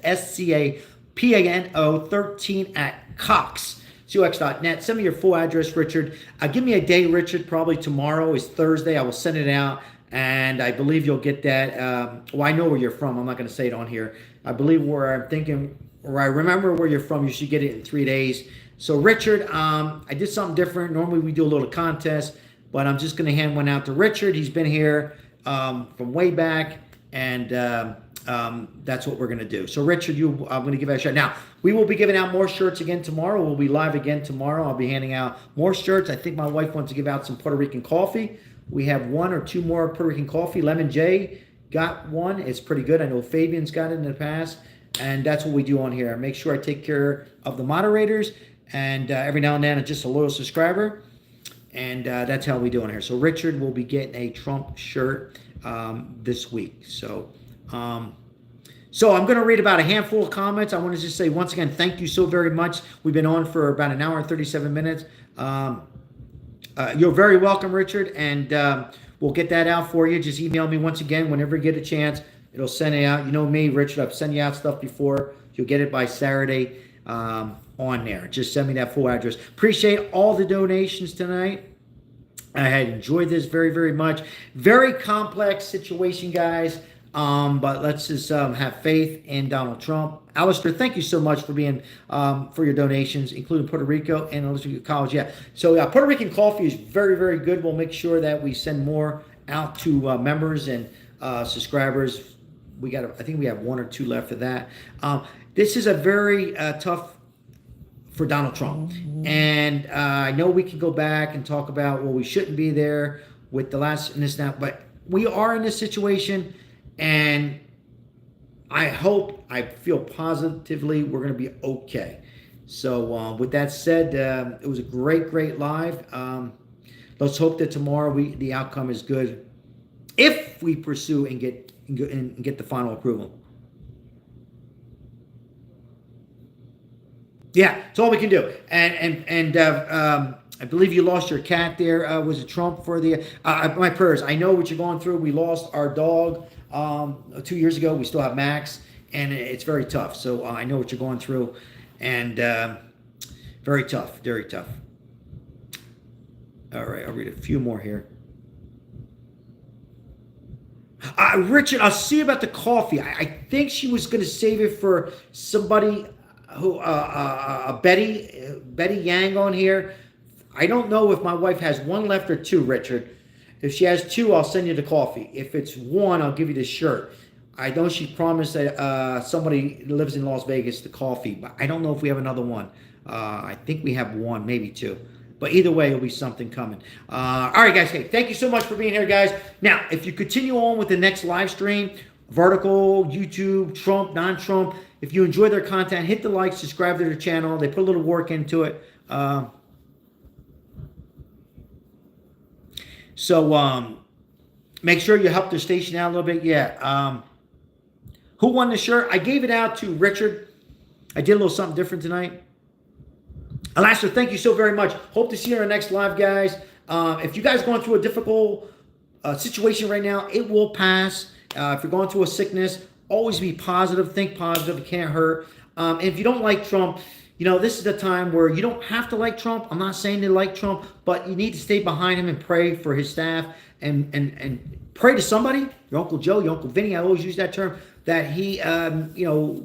SCAPANO 13@cox.net. Send me your full address, Richard. Give me a day, Richard. Probably tomorrow is Thursday. I will send it out, and I believe you'll get that. Well, I know where you're from. I'm not going to say it on here. I believe where I'm thinking, or I remember where you're from. You should get it in 3 days. So, Richard, I did something different. Normally, we do a little contest, but I'm just going to hand one out to Richard. He's been here from way back, and that's what we're going to do. So, Richard, I'm going to give out a shirt. Now, we will be giving out more shirts again tomorrow. We'll be live again tomorrow. I'll be handing out more shirts. I think my wife wants to give out some Puerto Rican coffee. We have 1 or 2 more Puerto Rican coffee. Lemon J got one. It's pretty good. I know Fabian's got it in the past, and that's what we do on here. I make sure I take care of the moderators, and every now and then I'm just a loyal subscriber, and that's how we do on here. So Richard will be getting a Trump shirt this week. So I'm going to read about a handful of comments. I want to just say once again, thank you so very much. We've been on for about an hour and 37 minutes. You're very welcome, Richard, and we'll get that out for you. Just email me once again whenever you get a chance. It'll send it out. You know me, Richard. I've sent you out stuff before. You'll get it by Saturday on there. Just send me that full address. Appreciate all the donations tonight. I had enjoyed this very, very much. Very complex situation, guys. But let's just have faith in Donald Trump. Alistair, thank you so much for being for your donations, including Puerto Rico and Alistair College. Yeah. So Puerto Rican coffee is very, very good. We'll make sure that we send more out to members and subscribers. I think we have 1 or 2 left of that. This is a very tough for Donald Trump. And I know we can go back and talk about, well, we shouldn't be there with the last and this now, but we are in this situation, and I feel positively we're going to be okay. So with that said, it was a great, great live. Let's hope that tomorrow the outcome is good if we pursue and get the final approval. Yeah, it's all we can do. And I believe you lost your cat there. Was it Trump for the my prayers? I know what you're going through. We lost our dog 2 years ago. We still have Max, and it's very tough. So I know what you're going through, and very tough, very tough. All right, I'll read a few more here. Richard, I'll see about the coffee. I think she was going to save it for somebody who, Betty Yang on here. I don't know if my wife has 1 left or 2, Richard. If she has 2, I'll send you the coffee. If it's 1, I'll give you the shirt. I know she promised that somebody lives in Las Vegas the coffee, but I don't know if we have another one. I think we have 1, maybe 2. But either way, it'll be something coming. All right, guys. Hey, thank you so much for being here, guys. Now, if you continue on with the next live stream, vertical, YouTube, Trump, non-Trump, if you enjoy their content, hit the like, subscribe to their channel. They put a little work into it. So make sure you help their station out a little bit. Yeah. Who won the shirt? I gave it out to Richard. I did a little something different tonight. Alastair, thank you so very much. Hope to see you in our next live, guys. If you guys are going through a difficult situation right now, it will pass. If you're going through a sickness, always be positive. Think positive. It can't hurt. And if you don't like Trump, this is the time where you don't have to like Trump. I'm not saying to like Trump, but you need to stay behind him and pray for his staff and pray to somebody, your Uncle Joe, your Uncle Vinny. I always use that term, that he,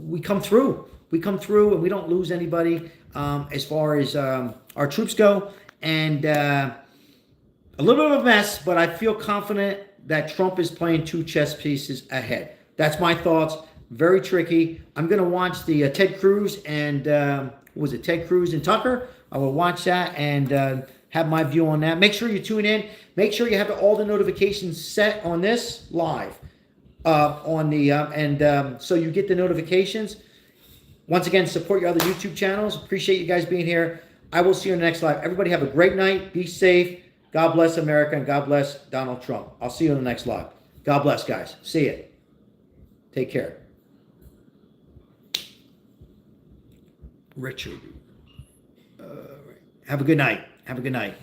we come through. We come through and we don't lose anybody as far as our troops go. And a little bit of a mess, but I feel confident that Trump is playing two chess pieces ahead. That's my thoughts. Very tricky. I'm going to watch the Ted Cruz and, Ted Cruz and Tucker? I will watch that and have my view on that. Make sure you tune in. Make sure you have all the notifications set on this live. So you get the notifications. Once again, support your other YouTube channels. Appreciate you guys being here. I will see you in the next live. Everybody have a great night. Be safe. God bless America and God bless Donald Trump. I'll see you in the next live. God bless, guys. See you. Take care. Richard. Have a good night. Have a good night.